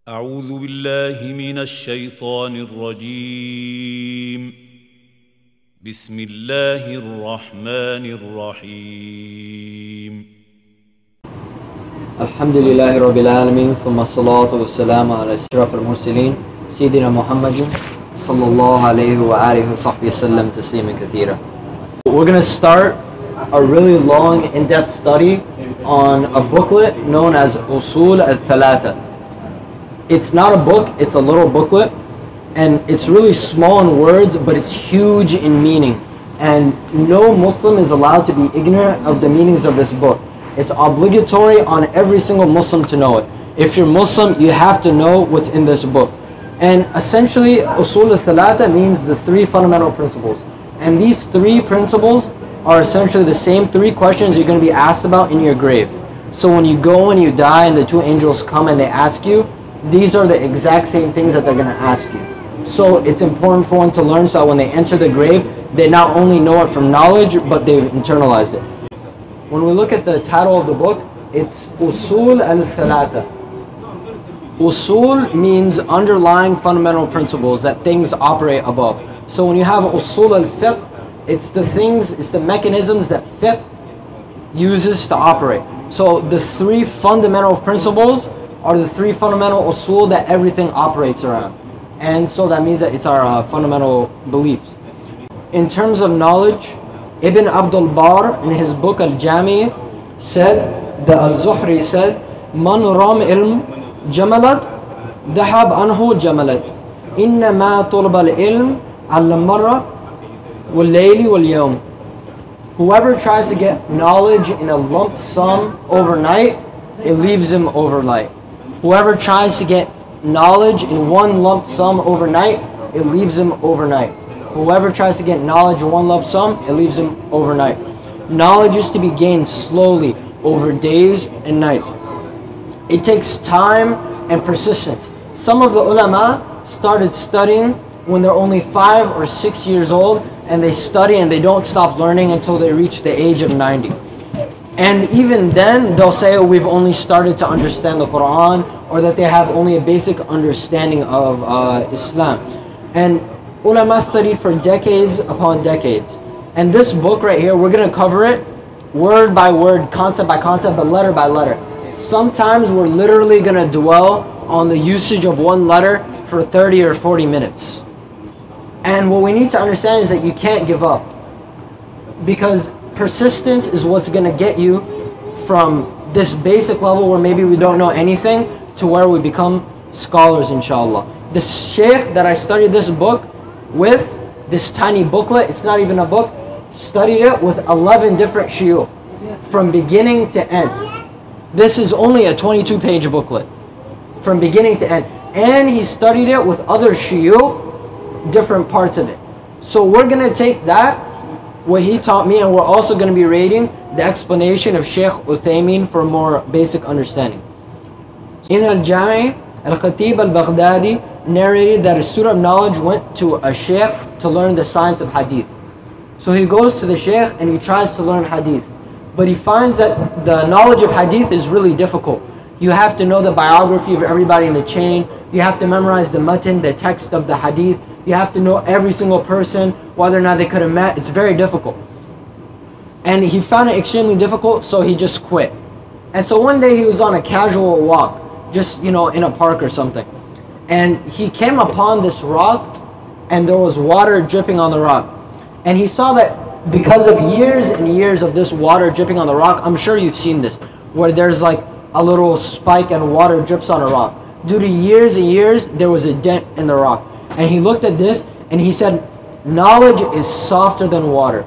أعوذ بالله من الشيطان الرجيم بسم الله الرحمن الرحيم الحمد لله رب العالمين ثم الصلاة والسلام على أشرف المرسلين سيدنا محمد صلى الله عليه وآله وصحبه وسلم تسليما كثيرا. We're going to start a really long in-depth study on a booklet known as Usool al-Thalatha. It's not a book, it's a little booklet, and it's really small in words, but it's huge in meaning. And no Muslim is allowed to be ignorant of the meanings of this book. It's obligatory on every single Muslim to know it. If you're Muslim, you have to know what's in this book. And essentially, Usool al-Thalatha means the three fundamental principles. And these three principles are essentially the same three questions you're going to be asked about in your grave. So when you go and you die and the two angels come and they ask you, these are the exact same things that they're going to ask you. So it's important for one to learn so that when they enter the grave, they not only know it from knowledge, but they've internalized it. When we look at the title of the book, it's Usool al-Thalatha. Usool means underlying fundamental principles that things operate above. So when you have Usool al-Fiqh, it's the things, it's the mechanisms that fiqh uses to operate. So the three fundamental principles are the three fundamental usul that everything operates around. And so that means that it's our fundamental beliefs. In terms of knowledge, Ibn Abdul-Wahab in his book al-Jami said, the al-Zuhri said, Man ram ilm jamalat, dahab anhu jamalat. Innama tulba al-ilm al-marra wal-layli wal-yawm. Whoever tries to get knowledge in a lump sum overnight, it leaves him overnight. Whoever tries to get knowledge in one lump sum overnight, it leaves him overnight. Whoever tries to get knowledge in one lump sum, it leaves him overnight. Knowledge is to be gained slowly over days and nights. It takes time and persistence. Some of the ulama started studying when they're only 5 or 6 years old, and they study and they don't stop learning until they reach the age of 90. And even then, they'll say, oh, we've only started to understand the Qur'an, or that they have only a basic understanding of Islam. And ulama studied for decades upon decades. And this book right here, we're going to cover it word by word, concept by concept, but letter by letter. Sometimes we're literally going to dwell on the usage of one letter for 30 or 40 minutes. And what we need to understand is that you can't give up, because persistence is what's going to get you from this basic level where maybe we don't know anything to where we become scholars, inshallah. The sheikh that I studied this book with, this tiny booklet, it's not even a book, studied it with 11 different shuyukh from beginning to end. This is only a 22-page booklet from beginning to end. And he studied it with other shuyukh, different parts of it. So we're going to take that, what he taught me, and we're also going to be reading the explanation of Sheikh Uthaymeens for more basic understanding. In al-Jami, al-Khatib al-Baghdadi narrated that a student of knowledge went to a sheikh to learn the science of hadith. So he goes to the sheikh and he tries to learn hadith. But he finds that the knowledge of hadith is really difficult. You have to know the biography of everybody in the chain. You have to memorize the matan, the text of the hadith. You have to know every single person, whether or not they could have met. It's very difficult. And he found it extremely difficult, so he just quit. And so one day he was on a casual walk, just, in a park or something. And he came upon this rock, and there was water dripping on the rock. And he saw that because of years and years of this water dripping on the rock, I'm sure you've seen this, where there's like a little spike and water drips on a rock. Due to years and years, there was a dent in the rock. And he looked at this and he said, knowledge is softer than water,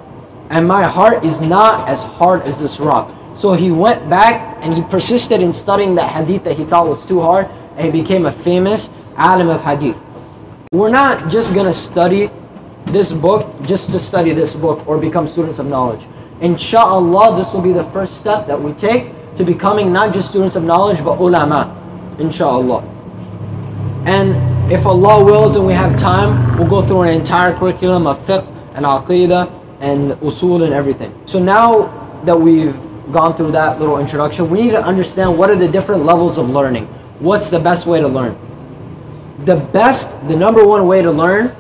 and my heart is not as hard as this rock. So he went back and he persisted in studying that hadith that he thought was too hard, and he became a famous alim of hadith. We're not just going to study this book just to study this book or become students of knowledge. Insha'Allah, this will be the first step that we take to becoming not just students of knowledge, but ulama, insha'Allah. And if Allah wills and we have time, we'll go through an entire curriculum of fiqh and aqeedah and usool and everything. So now that we've gone through that little introduction, we need to understand what are the different levels of learning. What's the best way to learn? The number one way to learn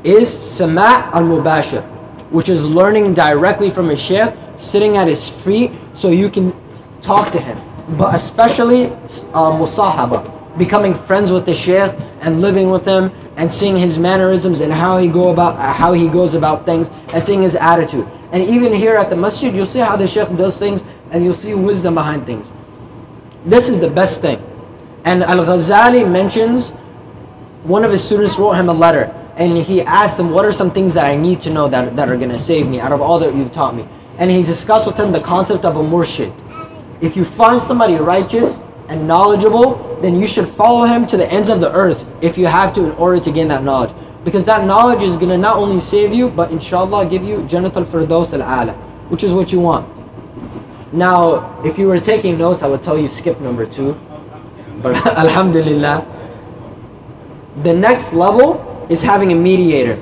is sama' al-mubashir, which is learning directly from a sheikh, sitting at his feet so you can talk to him. But especially musahaba, becoming friends with the sheikh and living with him and seeing his mannerisms and how he goes about things and seeing his attitude. And even here at the masjid, you'll see how the sheikh does things and you'll see wisdom behind things. This is the best thing. And Al-Ghazali mentions one of his students wrote him a letter and he asked him, what are some things that I need to know that are going to save me out of all that you've taught me? And he discussed with him the concept of a murshid. If you find somebody righteous and knowledgeable, then you should follow him to the ends of the earth if you have to in order to gain that knowledge. Because that knowledge is going to not only save you, but inshallah give you Jannat al-Firdaus al-A'la, which is what you want. Now, if you were taking notes, I would tell you skip number 2. But alhamdulillah. The next level is having a mediator.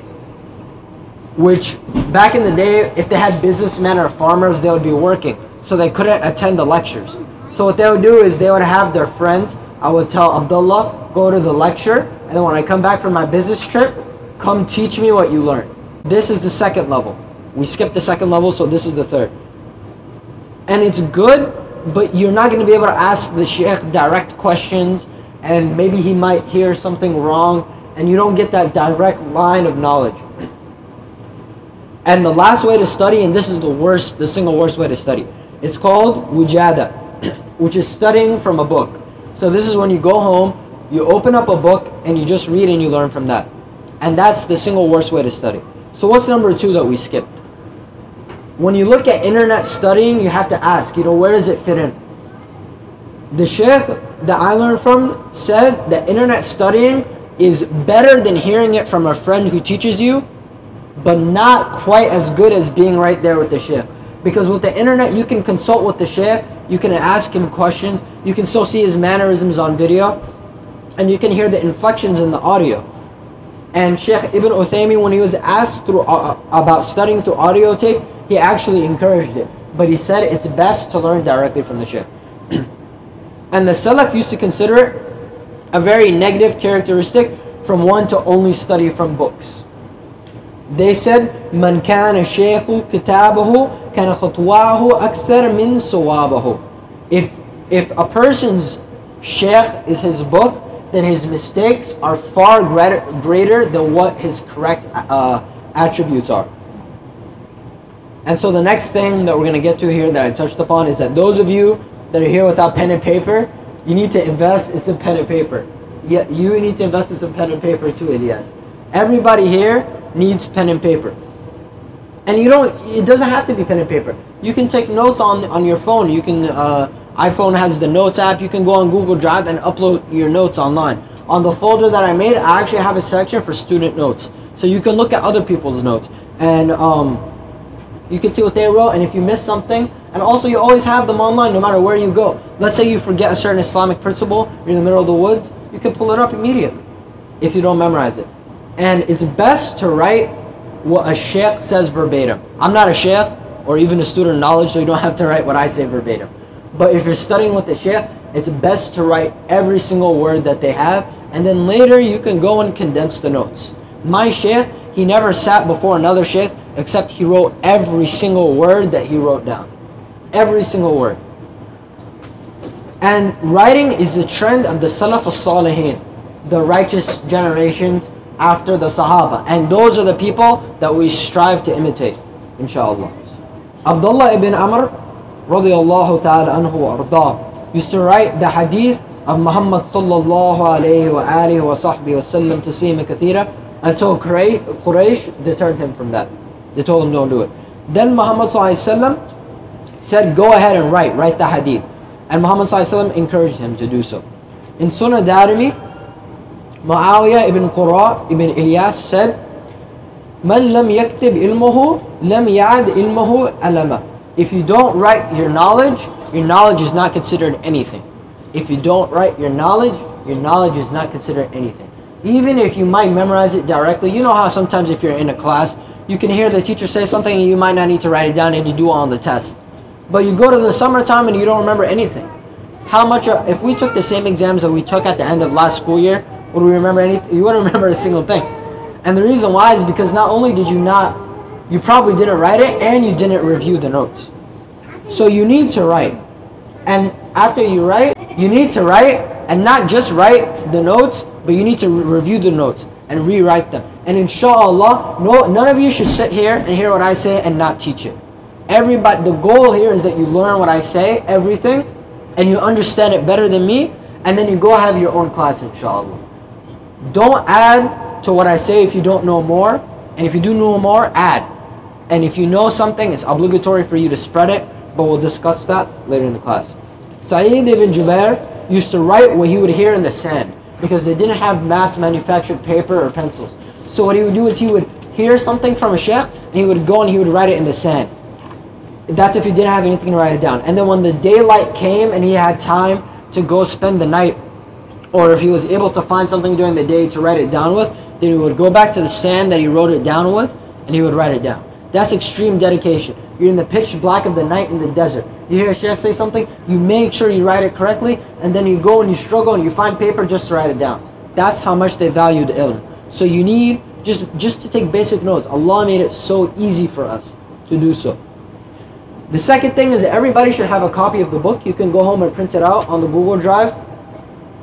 Which, back in the day, if they had businessmen or farmers, they would be working. So they couldn't attend the lectures. So what they would do is they would have their friends. I would tell Abdullah, go to the lecture, and then when I come back from my business trip, come teach me what you learned. This is the second level. We skipped the second level, so this is the third. And it's good, but you're not going to be able to ask the sheikh direct questions, and maybe he might hear something wrong, and you don't get that direct line of knowledge. And the last way to study, and this is the single worst way to study, it's called wujada, which is studying from a book. So this is when you go home, you open up a book, and you just read and you learn from that. And that's the single worst way to study. So what's number 2 that we skipped? When you look at internet studying, you have to ask, where does it fit in? The sheikh that I learned from said that internet studying is better than hearing it from a friend who teaches you, but not quite as good as being right there with the sheikh. Because with the internet, you can consult with the sheikh, you can ask him questions, you can still see his mannerisms on video, and you can hear the inflections in the audio. And Sheikh Ibn Uthaymeens, when he was asked about studying through audio tape, he actually encouraged it. But he said it's best to learn directly from the sheikh. And the Salaf used to consider it a very negative characteristic from one to only study from books. They said, "Man kana shaykhu kitabahu kana khutwahu akthar min sawabahu." If a person's sheikh is his book, then his mistakes are far greater than what his correct attributes are. And so the next thing that we're going to get to here that I touched upon is that those of you that are here without pen and paper, you need to invest in some pen and paper. Yeah, you need to invest in some pen and paper too, Elias. Everybody here needs pen and paper. And it doesn't have to be pen and paper. You can take notes on your phone. You can, iPhone has the notes app. You can go on Google Drive and upload your notes online. On the folder that I made, I actually have a section for student notes. So you can look at other people's notes. And you can see what they wrote, and if you miss something, and also you always have them online no matter where you go. Let's say you forget a certain Islamic principle, you're in the middle of the woods, you can pull it up immediately if you don't memorize it. And it's best to write what a sheikh says verbatim. I'm not a sheikh or even a student of knowledge, so you don't have to write what I say verbatim. But if you're studying with the sheikh, it's best to write every single word that they have, and then later you can go and condense the notes. My sheikh, he never sat before another sheikh except he wrote every single word that he wrote down. Every single word. And writing is the trend of the Salaf al-Salihin, the righteous generations after the Sahaba. And those are the people that we strive to imitate, inshallah. Abdullah ibn Amr, radiyallahu ta'ala anhu wa ardah, used to write the hadith of Muhammad sallallahu alayhi wa alihi wa sahbihi wa sallam taslima kathira, until Quraysh deterred him from that. They told him don't do it. Then Muhammad sallallahu alayhi wa sallam said, go ahead and write the hadith. And Muhammad sallallahu alayhi wa sallam encouraged him to do so. In Sunnah Darimi, Muawiyah ibn Qura ibn Ilyas said, Man lam yaktib ilmuhu, lam ya'ad ilmuhu alama. If you don't write your knowledge is not considered anything. If you don't write your knowledge is not considered anything. Even if you might memorize it directly, you know how sometimes if you're in a class, you can hear the teacher say something and you might not need to write it down and you do it on the test. But you go to the summertime and you don't remember anything. How much, if we took the same exams that we took at the end of last school year, Would we remember anything? You wouldn't remember a single thing. And the reason why is because not only did you probably didn't write it, and you didn't review the notes. So you need to write. And after you write, you need to write, and not just write the notes, but you need to review the notes and rewrite them. And inshallah, none of you should sit here and hear what I say and not teach it. Everybody, the goal here is that you learn what I say, everything, and you understand it better than me, and then you go have your own class, inshallah. Don't add to what I say if you don't know more, and if you do know more, add. And if you know something, it's obligatory for you to spread it, but we'll discuss that later in the class. Sa'id ibn Jubair used to write what he would hear in the sand, because they didn't have mass manufactured paper or pencils. So what he would do is he would hear something from a sheikh, and he would go and he would write it in the sand. That's if he didn't have anything to write it down. And then when the daylight came and he had time to go spend the night, or if he was able to find something during the day to write it down with, then he would go back to the sand that he wrote it down with, and he would write it down. That's extreme dedication. You're in the pitch black of the night in the desert. You hear a sheikh say something, you make sure you write it correctly, and then you go and you struggle and you find paper just to write it down. That's how much they valued ilm. So you need just to take basic notes. Allah made it so easy for us to do so. The second thing is that everybody should have a copy of the book. You can go home and print it out on the Google Drive.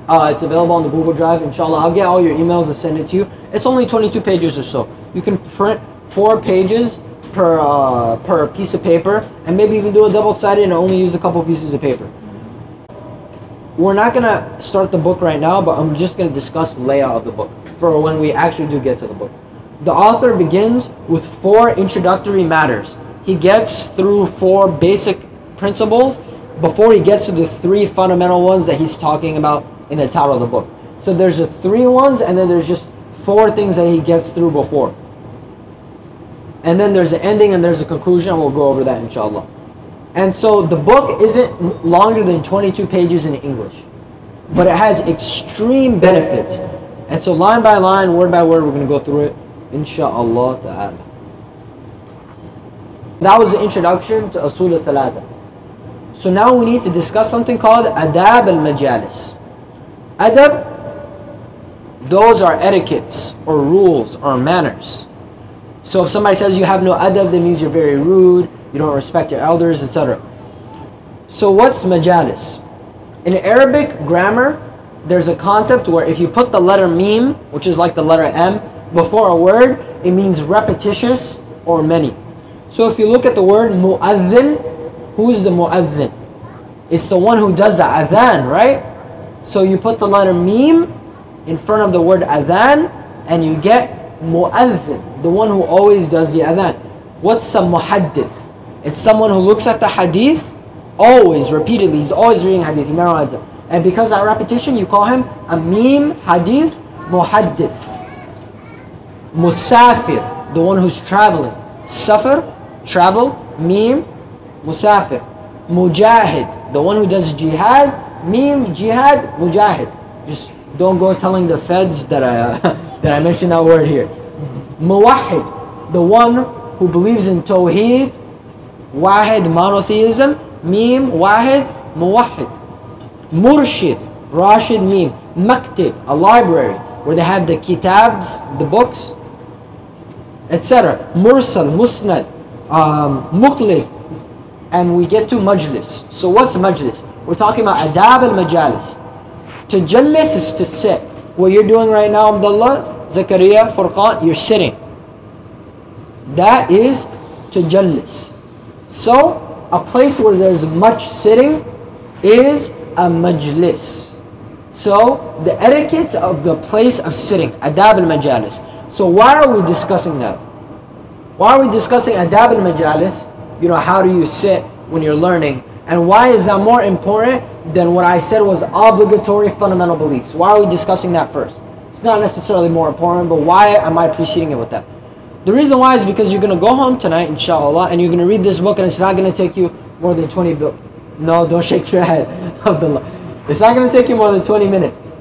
It's available on the Google Drive, inshallah. I'll get all your emails and send it to you. It's only 22 pages or so. You can print 4 pages per piece of paper, and maybe even do a double-sided and only use a couple pieces of paper. We're not going to start the book right now, but I'm just going to discuss the layout of the book for when we actually do get to the book. The author begins with 4 introductory matters. He gets through 4 basic principles before he gets to the 3 fundamental ones that he's talking about in the title of the book. So there's the 3 ones, and then there's just 4 things that he gets through before. And then there's an ending and there's a conclusion, and we'll go over that inshallah. And so the book isn't longer than 22 pages in English, but it has extreme benefits. And so line by line, word by word, we're going to go through it inshallah ta'ala. That was the introduction to Usool al-Thalatha. So now we need to discuss something called Adab al-Majalis. Adab, those are etiquettes or rules or manners. So if somebody says you have no adab, that means you're very rude, you don't respect your elders, etc. So what's majalis? In Arabic grammar, there's a concept where if you put the letter mim, which is like the letter M, before a word, it means repetitious or many. So if you look at the word mu'adhin, who is the mu'adhin? It's the one who does the adhan, right? So you put the letter mim in front of the word adhan, and you get mu'adhin, the one who always does the adhan. What's a muhaddith? It's someone who looks at the hadith always, repeatedly. He's always reading hadith, he memorizes it. And because of that repetition, you call him a mim hadith muhaddith. Musafir, the one who's traveling. Safar, travel. Mim, musafir. Mujahid, the one who does jihad. Mim, jihad, mujahid. Just don't go telling the feds that I mentioned that word here. Muwahid, the one who believes in Tawheed. Wahid, monotheism. Mim, wahid, muwahid. Murshid, Rashid, Mim. Maktib, a library where they have the kitabs, the books, etc. Mursal, Musnad, Muqlid, and we get to Majlis. So what's Majlis? We're talking about Adab al-Majalis. To jallis is to sit. What you're doing right now, Abdullah, Zakaria, Furqan, you're sitting. That is to jallis. So a place where there's much sitting is a majlis. So the etiquettes of the place of sitting, Adab al-Majalis. So why are we discussing that? Why are we discussing Adab al-Majalis? You know, how do you sit when you're learning? And why is that more important than what I said was obligatory fundamental beliefs? Why are we discussing that first? It's not necessarily more important, but why am I preceding it with that? The reason why is because you're going to go home tonight, inshallah, and you're going to read this book, and it's not going to take you more than 20 minutes. No, don't shake your head, Abdullah. It's not going to take you more than 20 minutes.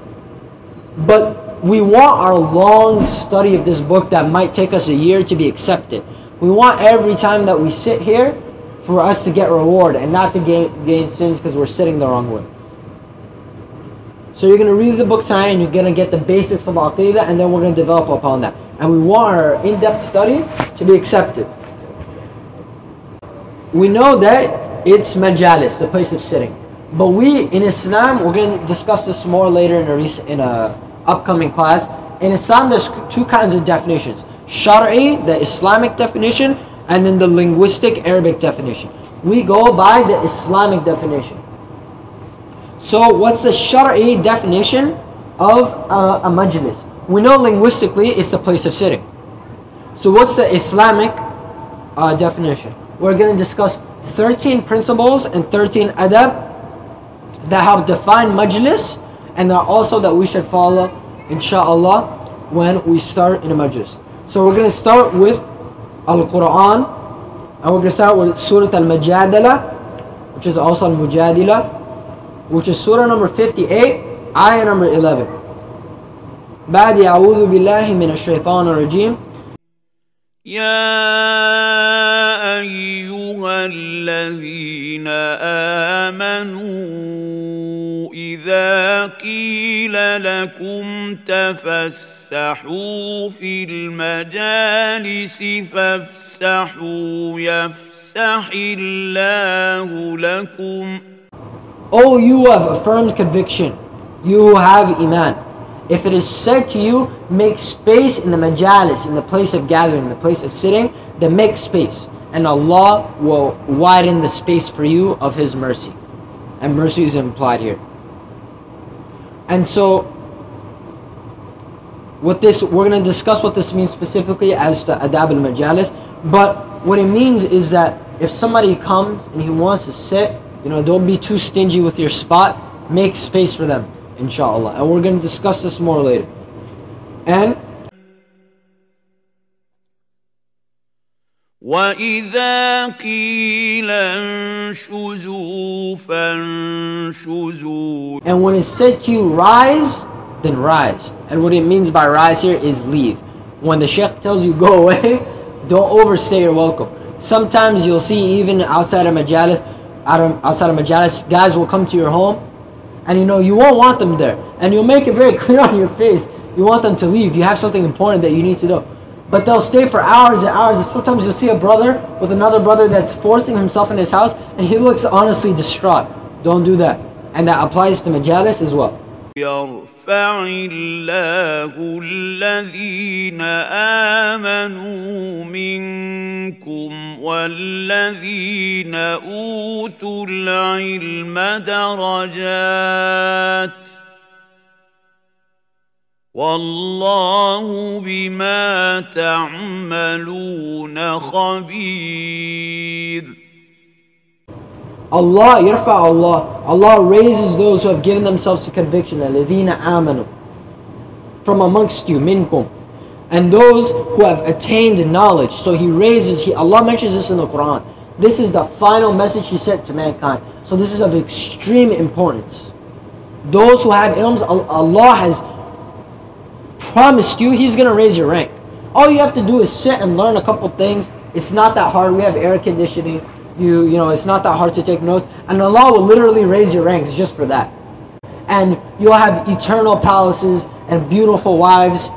But we want our long study of this book that might take us a year to be accepted. We want every time that we sit here for us to get reward and not to gain sins because we're sitting the wrong way. So you're going to read the book tonight and you're going to get the basics of aqeedah, and then we're going to develop upon that. And we want our in-depth study to be accepted. We know that it's Majalis, the place of sitting. But we, in Islam, we're going to discuss this more later in a upcoming class. In Islam, there's two kinds of definitions. Shar'i, the Islamic definition, and then the linguistic Arabic definition. We go by the Islamic definition. So what's the Shar'i definition of a majlis? We know linguistically it's the place of sitting. So what's the Islamic definition? We're going to discuss 13 principles and 13 adab that help define majlis, and that also that we should follow, inshallah, when we start in a majlis. So we're going to start with al-Qur'an, and we're going to start with Surah al-Mujadala, which is also al-Mujadila, which is Surah number 58, ayah number 11. بعد أعوذ بالله من الشيطان الرجيم. يا أيها الذين آمنوا إذا قيل لكم تفسحوا في المجالس فافسحوا يفسح الله لكم. O you who have affirmed conviction, you who have iman, if it is said to you, make space in the majalis, in the place of gathering, the place of sitting, then make space, and Allah will widen the space for you of His mercy. And mercy is implied here. And so, we're going to discuss what this means specifically as to Adab al-Majalis. But what it means is that if somebody comes and he wants to sit, don't be too stingy with your spot. Make space for them, inshallah. And we're going to discuss this more later. And وَإِذَا قِيلَ انشُزُوا فَانشُزُوا. And when it's said to you, rise, then rise. And what it means by rise here is leave. When the Sheikh tells you go away, don't overstay your welcome. Sometimes you'll see even outside of Majalis, guys will come to your home, and you won't want them there, and you'll make it very clear on your face you want them to leave. You have something important that you need to know, but they'll stay for hours and hours. And sometimes you'll see a brother with another brother that's forcing himself in his house, and he looks honestly distraught. Don't do that. And that applies to Majalis as well. يرفع الله الذين آمنوا منكم والذين أوتوا العلم درجات والله بما تعملون خبير. Allah, yarfa Allah. Allah raises those who have given themselves to conviction, الَّذِينَ آمَنُوا, from amongst you, minkum, and those who have attained knowledge. So He raises, Allah mentions this in the Qur'an. This is the final message He sent to mankind. So this is of extreme importance. Those who have ilms, Allah has promised you He's going to raise your rank. All you have to do is sit and learn a couple things. It's not that hard. We have air conditioning. It's not that hard to take notes, and Allah will literally raise your ranks just for that. And you'll have eternal palaces and beautiful wives.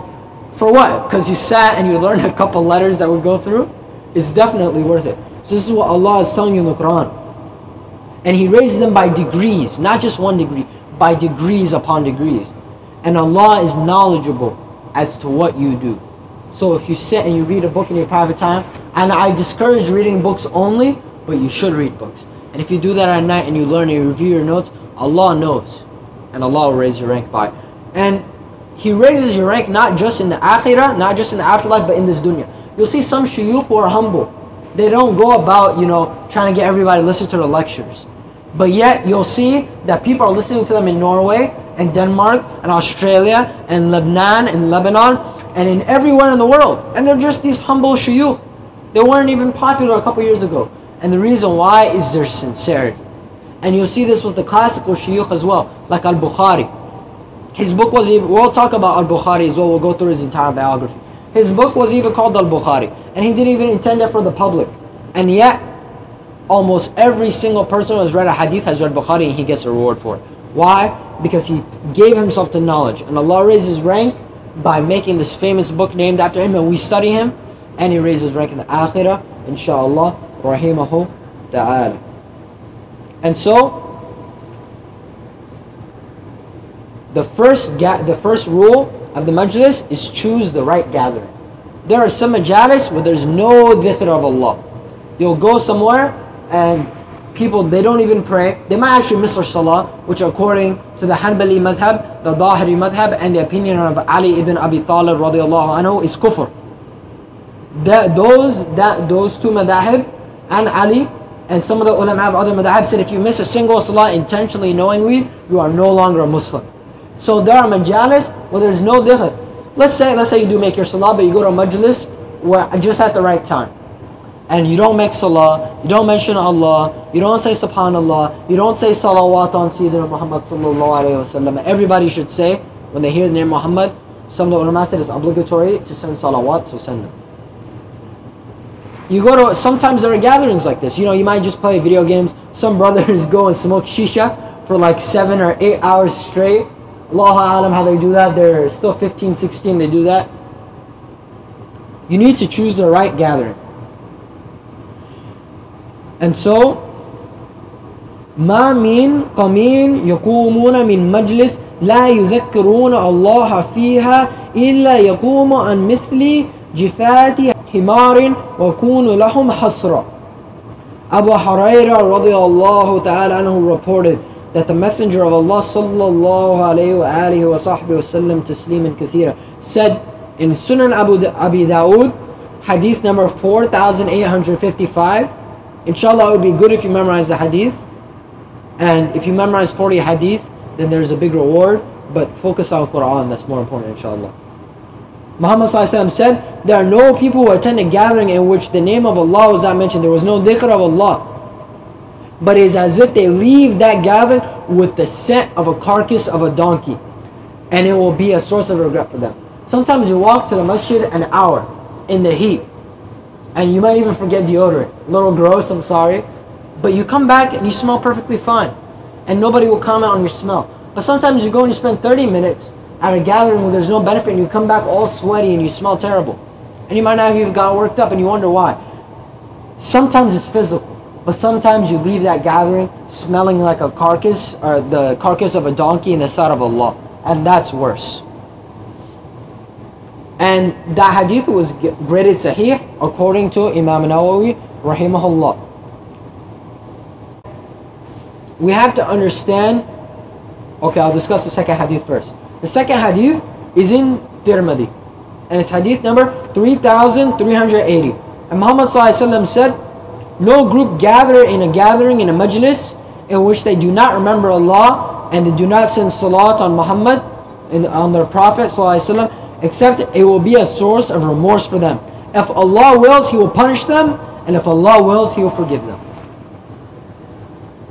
For what? Because you sat and you learned a couple letters that we go through? It's definitely worth it. So this is what Allah is telling you in the Quran. And He raises them by degrees, not just one degree, by degrees upon degrees. And Allah is knowledgeable as to what you do. So if you sit and you read a book in your private time, and I discourage reading books only, but you should read books. And if you do that at night and you learn and you review your notes, Allah knows. And Allah will raise your rank by it. And He raises your rank not just in the akhirah, not just in the afterlife, but in this dunya. You'll see some shuyukh who are humble. They don't go about, trying to get everybody to listen to the lectures. But yet, you'll see that people are listening to them in Norway, and Denmark, and Australia, and Lebanon, and Lebanon, and in everywhere in the world. And they're just these humble shuyukh. They weren't even popular a couple years ago. And the reason why is their sincerity. And you'll see this was the classical shuyukh as well, like al-Bukhari. His book was even, we'll talk about al-Bukhari as well, we'll go through his entire biography. His book was even called al-Bukhari, and he didn't even intend it for the public. And yet, almost every single person who has read a hadith has read Bukhari, and he gets a reward for it. Why? because he gave himself to knowledge. And Allah raised his rank by making this famous book named after him, and we study him, and he raised his rank in the akhirah, inshallah, rahimahu ta'ala. And so, the first rule of the majlis is choose the right gathering. There are some majalis where there's no dhikr of Allah. You'll go somewhere and people, they don't even pray. They might actually miss their salah, which according to the Hanbali madhab, the Dhahiri madhab, and the opinion of Ali ibn Abi Talib radiallahu anhu is kufr. Those two madhab and Ali and some of the ulama of other madhab said if you miss a single salah intentionally, knowingly, you are no longer a Muslim. So there are majalis where there's no dhikr. Let's say you do make your salah, but you go to a majlis where just at the right time, and you don't make salah, you don't mention Allah, you don't say subhanallah, you don't say salawat on Sayyidina Muhammad sallallahu alayhi wasallam. Everybody should say, when they hear the name Muhammad, some of the ulama said it's obligatory to send salawat, so send them. You go to, sometimes there are gatherings like this, you might just play video games. Some brothers go and smoke shisha for like 7 or 8 hours straight. Allahu alam how they do that. They're still 15, 16, they do that. You need to choose the right gathering. And so, ما من قوم يقومون من مجلس لا يذكرون الله فيها إلا يقوم عن مثل جفات حمار وكون لهم حسرة. Abu Hurairah radiallahu ta'ala anhu reported that the Messenger of Allah sallallahu alayhi wa alihi wa sahbihi wa sallam tasliman kathira said in Sunan Abi Dawood, hadith number 4855. Inshallah, it would be good if you memorize the hadith. And if you memorize 40 hadith, then there's a big reward. But focus on Qur'an, that's more important, inshallah. Muhammad said, there are no people who attend a gathering in which the name of Allah was not mentioned. There was no dhikr of Allah. But it is as if they leave that gathering with the scent of a carcass of a donkey. And it will be a source of regret for them. Sometimes you walk to the masjid an hour in the heat. And you might even forget deodorant. A little gross, I'm sorry. But you come back and you smell perfectly fine. And nobody will comment on your smell. But sometimes you go and you spend 30 minutes at a gathering where there's no benefit and you come back all sweaty and you smell terrible. And you might not have even got worked up and you wonder why. Sometimes it's physical. But sometimes you leave that gathering smelling like a carcass or the carcass of a donkey in the sight of Allah. And that's worse. And that hadith was graded sahih according to Imam Nawawi rahimahullah. We have to understand, okay, I'll discuss the second hadith first. The second hadith is in Tirmidhi, and it's hadith number 3380. And Muhammad said, no group gather in a gathering in a majlis in which they do not remember Allah and they do not send salat on Muhammad and on their Prophet ﷺ, except it will be a source of remorse for them. If Allah wills, He will punish them, and if Allah wills, He will forgive them.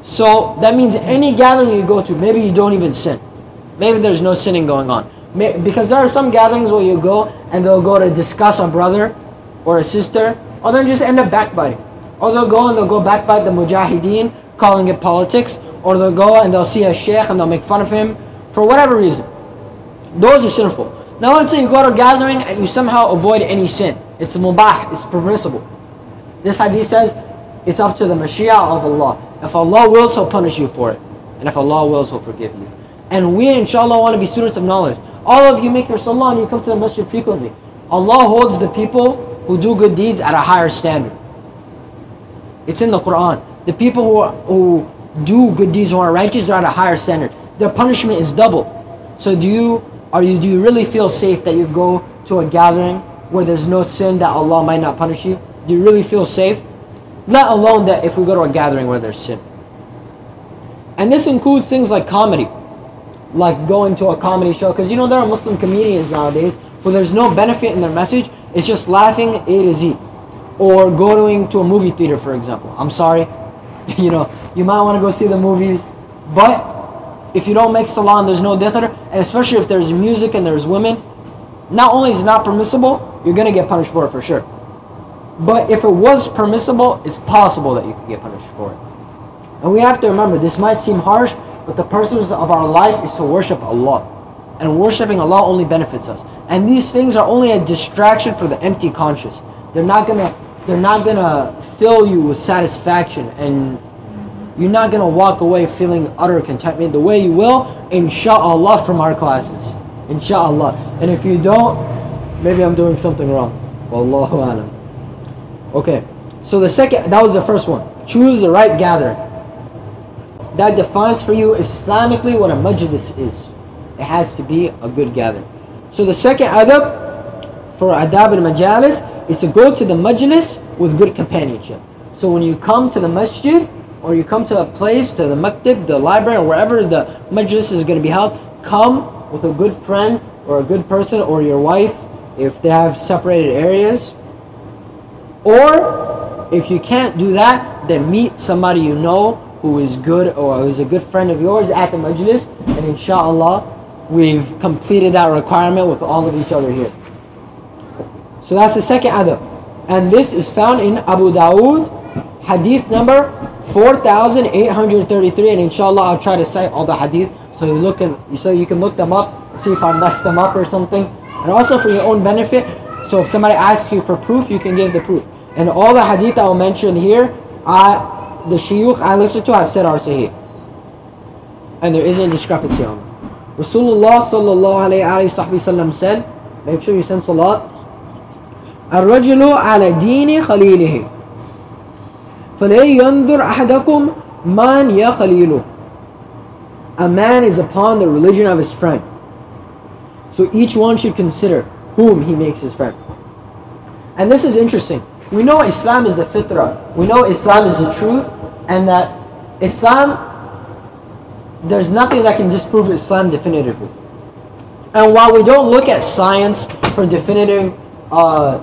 So that means any gathering you go to, maybe you don't even sin. Maybe there's no sinning going on. Because there are some gatherings where you go and they'll go to discuss a brother or a sister, or they'll just end up backbiting. Or they'll go backbite the mujahideen, calling it politics, or they'll go and they'll see a sheikh and they'll make fun of him for whatever reason. Those are sinful. Now let's say you go to a gathering and you somehow avoid any sin. It's mubah, it's permissible. This hadith says it's up to the mashiyah of Allah. If Allah wills, He'll punish you for it. And if Allah wills, He'll forgive you. And we inshallah want to be students of knowledge. All of you make your salah and you come to the masjid frequently. Allah holds the people who do good deeds at a higher standard. It's in the Qur'an. The people who do good deeds, who are righteous, are at a higher standard. Their punishment is double. So do you really feel safe that you go to a gathering where there's no sin that Allah might not punish you? Do you really feel safe? Let alone that if we go to a gathering where there's sin. And this includes things like comedy. Like going to a comedy show. Because there are Muslim comedians nowadays where there's no benefit in their message. It's just laughing A to Z. Or going to a movie theater, for example. I'm sorry. You might want to go see the movies. But if you don't make salah and there's no dhikr, and especially if there's music and there's women, not only is it not permissible, you're going to get punished for it for sure. But if it was permissible, it's possible that you could get punished for it. And we have to remember, this might seem harsh, but the purpose of our life is to worship Allah. And worshipping Allah only benefits us. And these things are only a distraction for the empty conscious. They're not gonna fill you with satisfaction, and you're not gonna walk away feeling utter contentment the way you will, inshallah, from our classes. Inshallah. And if you don't, maybe I'm doing something wrong. Wallahu alam. Okay. So the second, that was the first one. Choose the right gathering. That defines for you Islamically what a majlis is. It has to be a good gathering. So the second adab for Adab al-Majalis is to go to the majlis with good companionship. So when you come to the masjid, or you come to a place, to the maktib, the library, or wherever the majlis is going to be held, come with a good friend or a good person, or your wife if they have separated areas. Or if you can't do that, then meet somebody you know who is good, or who is a good friend of yours at the majlis, and inshallah we've completed that requirement with all of each other here. So that's the second adab, and this is found in Abu Dawood, hadith number 4833, and inshallah I'll try to cite all the hadith so you can look them up, see if I messed them up or something, and also for your own benefit. So if somebody asks you for proof, you can give the proof. And all the hadith I will mention here, the shuyukh I listen to have said are sahih, and there isn't discrepancy on them. Rasulullah sallallahu alayhi wa sallam said, make sure you send salat, الرجل على دين خليله فلا ينظر أحدكم من يخليله. A man is upon the religion of his friend, so each one should consider whom he makes his friend. And this is interesting. We know Islam is the fitrah. We know Islam is the truth, and that Islam, there's nothing that can disprove Islam definitively. And while we don't look at science for definitive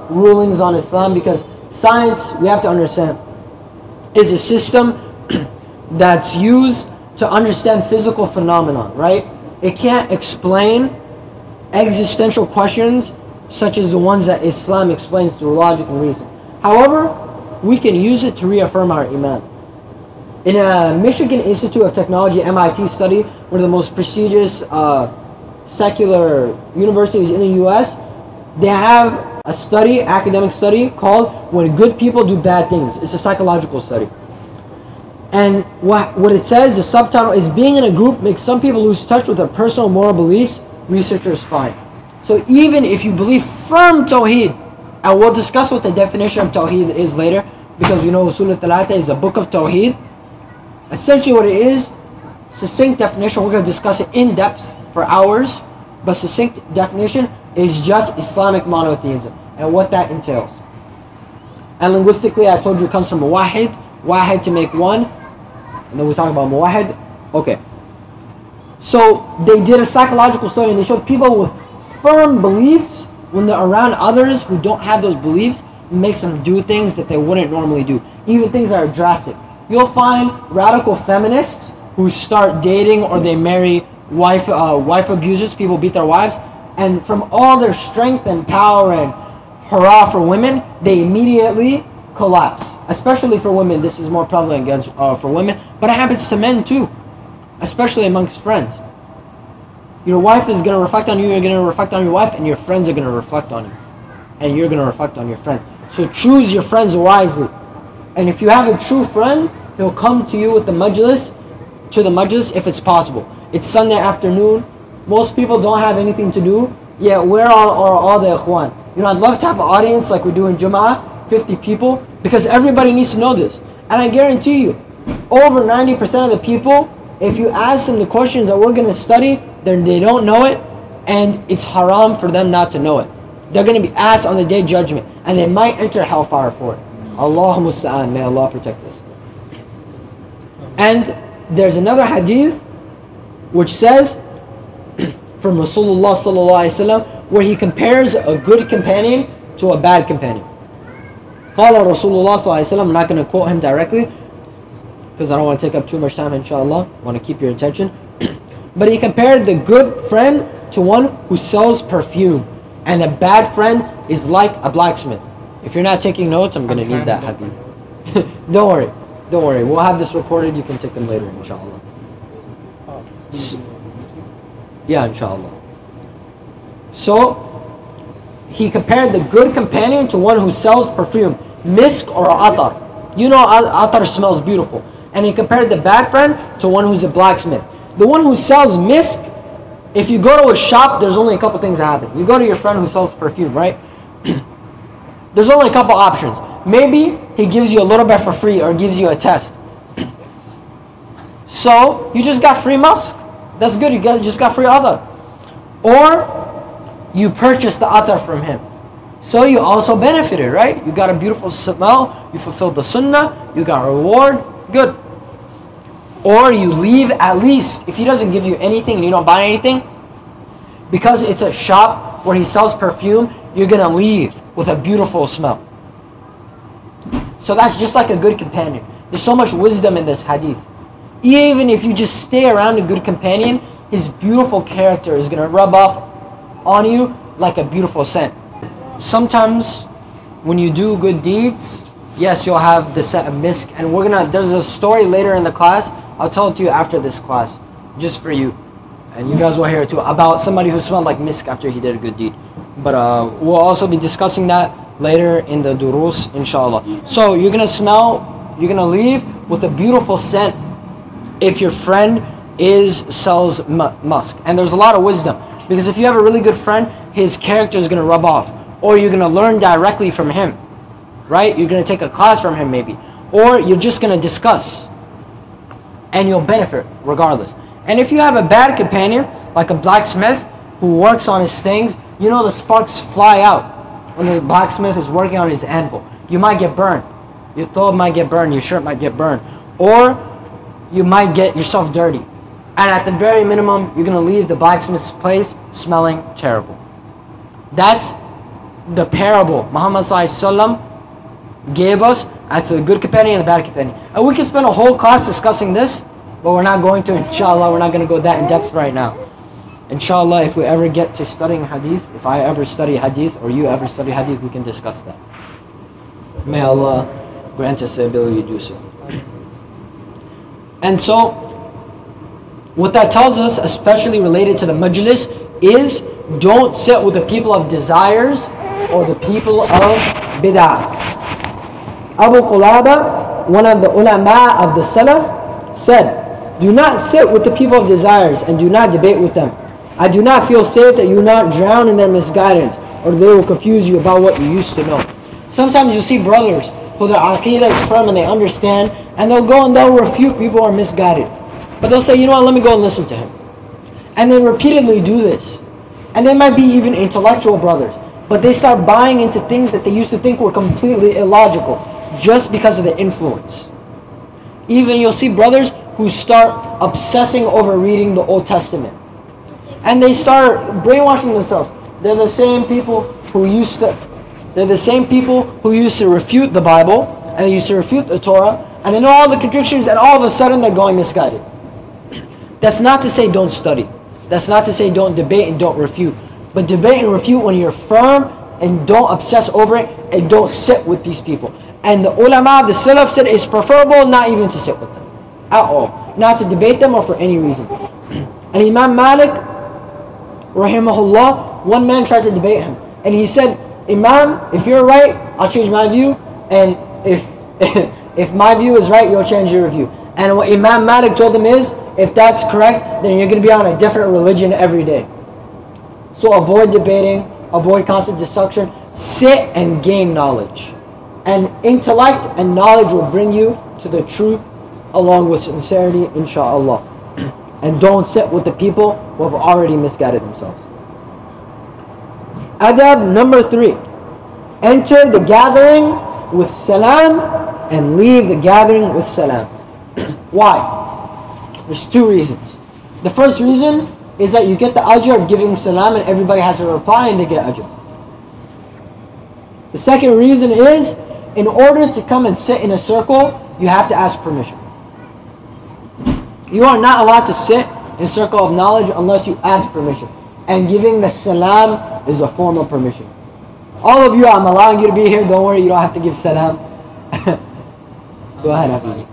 rulings on Islam, because science, we have to understand, is a system that's used to understand physical phenomenon, right? It can't explain existential questions such as the ones that Islam explains through logic and reason. However, we can use it to reaffirm our iman. In a Michigan Institute of Technology, MIT study, one of the most prestigious secular universities in the US, they have a study, academic study, called When Good People Do Bad Things. It's a psychological study. And what it says, the subtitle is, being in a group makes some people lose touch with their personal moral beliefs, researchers find. So even if you believe firm Tawheed, and we'll discuss what the definition of Tawheed is later, because you know Usool al-Thalatha is a book of Tawheed. Essentially what it is, succinct definition, we're going to discuss it in depth for hours, but succinct definition is just Islamic monotheism and what that entails. And linguistically, I told you it comes from wahid to make one, and then we talk about muwahid. Okay. So they did a psychological study, and they showed people with firm beliefs, when they're around others who don't have those beliefs, it makes them do things that they wouldn't normally do, even things that are drastic. You'll find radical feminists who start dating, or they marry wife abusers, people beat their wives, and from all their strength and power and hurrah for women, they immediately collapse. Especially for women, this is more prevalent against for women, but it happens to men too, especially amongst friends. Your wife is going to reflect on you, you're going to reflect on your wife, and your friends are going to reflect on you, and you're going to reflect on your friends. So choose your friends wisely. And if you have a true friend, he'll come to you with the majlis, if it's possible. It's Sunday afternoon. Most people don't have anything to do. Yeah, where are all the ikhwan? You know, I'd love to have an audience like we do in Jum'ah, 50 people, because everybody needs to know this. And I guarantee you, over 90% of the people, if you ask them the questions that we're going to study, then they don't know it, and it's haram for them not to know it. They're going to be asked on the day of judgment, and they might enter hellfire for it. Allahumma musta'an, may Allah protect us. And there's another hadith which says from Rasulullah sallallahu alaihi wasallam, where he compares a good companion to a bad companion. Qala Rasulullah sallallahu alaihi wasallam, I'm not going to quote him directly because I don't want to take up too much time, inshallah. I want to keep your attention. But he compared the good friend to one who sells perfume, and a bad friend is like a blacksmith. If you're not taking notes, I'm going to need that, Habib. Don't worry. We'll have this recorded. You can take them later, inshallah. Yeah, inshallah. So he compared the good companion to one who sells perfume, misk or atar. You know atar smells beautiful. And he compared the bad friend to one who's a blacksmith. The one who sells misk, if you go to a shop, there's only a couple things that happen. You go to your friend who sells perfume, right? There's only a couple options. Maybe he gives you a little bit for free or gives you a test. So you just got free musk. That's good. You just got free atar. Or you purchased the atar from him. So you also benefited, right? You got a beautiful smell. You fulfilled the sunnah. You got a reward. Good. Or you leave at least, if he doesn't give you anything and you don't buy anything, because it's a shop where he sells perfume, you're going to leave with a beautiful smell. So that's just like a good companion. There's so much wisdom in this hadith. Even if you just stay around a good companion, his beautiful character is going to rub off on you like a beautiful scent. Sometimes when you do good deeds, yes, you'll have the scent of misk. And there's a story later in the class. I'll tell it to you after this class, just for you. And you guys will hear it too, about somebody who smelled like misk after he did a good deed. But we'll also be discussing that later in the durus, inshallah. So you're going to leave with a beautiful scent if your friend sells musk. And there's a lot of wisdom. Because if you have a really good friend, his character is going to rub off. Or you're going to learn directly from him. Right? You're going to take a class from him maybe. Or you're just going to discuss. And you'll benefit regardless. And if you have a bad companion, like a blacksmith who works on his things, you know the sparks fly out when the blacksmith is working on his anvil. You might get burned. Your thawb might get burned. Your shirt might get burned. Or you might get yourself dirty. And at the very minimum, you're going to leave the blacksmith's place smelling terrible. That's the parable Muhammad gave us as a good companion and a bad companion. And we can spend a whole class discussing this, but we're not going to, inshallah. We're not going to go that in depth right now. Inshallah, if we ever get to studying hadith, if I ever study hadith or you ever study hadith, we can discuss that. May Allah grant us the ability to do so. And so, what that tells us, especially related to the majlis, is don't sit with the people of desires or the people of bid'ah. Abu Qulaba, one of the ulama of the Salaf, said, do not sit with the people of desires and do not debate with them. I do not feel safe that you will not drown in their misguidance or they will confuse you about what you used to know. Sometimes you'll see brothers who their aqeedah is firm and they understand, and they'll go and they'll refute people who are misguided. But they'll say, you know what, let me go and listen to him. And they repeatedly do this. And they might be even intellectual brothers, but they start buying into things that they used to think were completely illogical just because of the influence. Even you'll see brothers who start obsessing over reading the Old Testament. And they start brainwashing themselves. They're the same people who used to refute the Bible, and they used to refute the Torah, and they know all the contradictions, and all of a sudden they're going misguided. That's not to say don't study. That's not to say don't debate and don't refute. But debate and refute when you're firm, and don't obsess over it, and don't sit with these people. And the ulama of the Salaf said it's preferable not even to sit with them at all. Not to debate them or for any reason. And Imam Malik, rahimahullah, one man tried to debate him. And he said, Imam, if you're right, I'll change my view. And if my view is right, you'll change your view. And what Imam Malik told him is, if that's correct, then you're going to be on a different religion every day. So avoid debating, avoid constant destruction, sit and gain knowledge. And intellect and knowledge will bring you to the truth along with sincerity, inshallah. And don't sit with the people who have already misguided themselves. Adab number 3. Enter the gathering with salam and leave the gathering with salam. Why? There's 2 reasons. The first reason is that you get the ajr of giving salam and everybody has to reply and they get ajr. The second reason is, in order to come and sit in a circle, you have to ask permission. You are not allowed to sit in a circle of knowledge unless you ask permission. And giving the salam is a form of permission. All of you, I'm allowing you to be here. Don't worry, you don't have to give salam. Go ahead, Afi.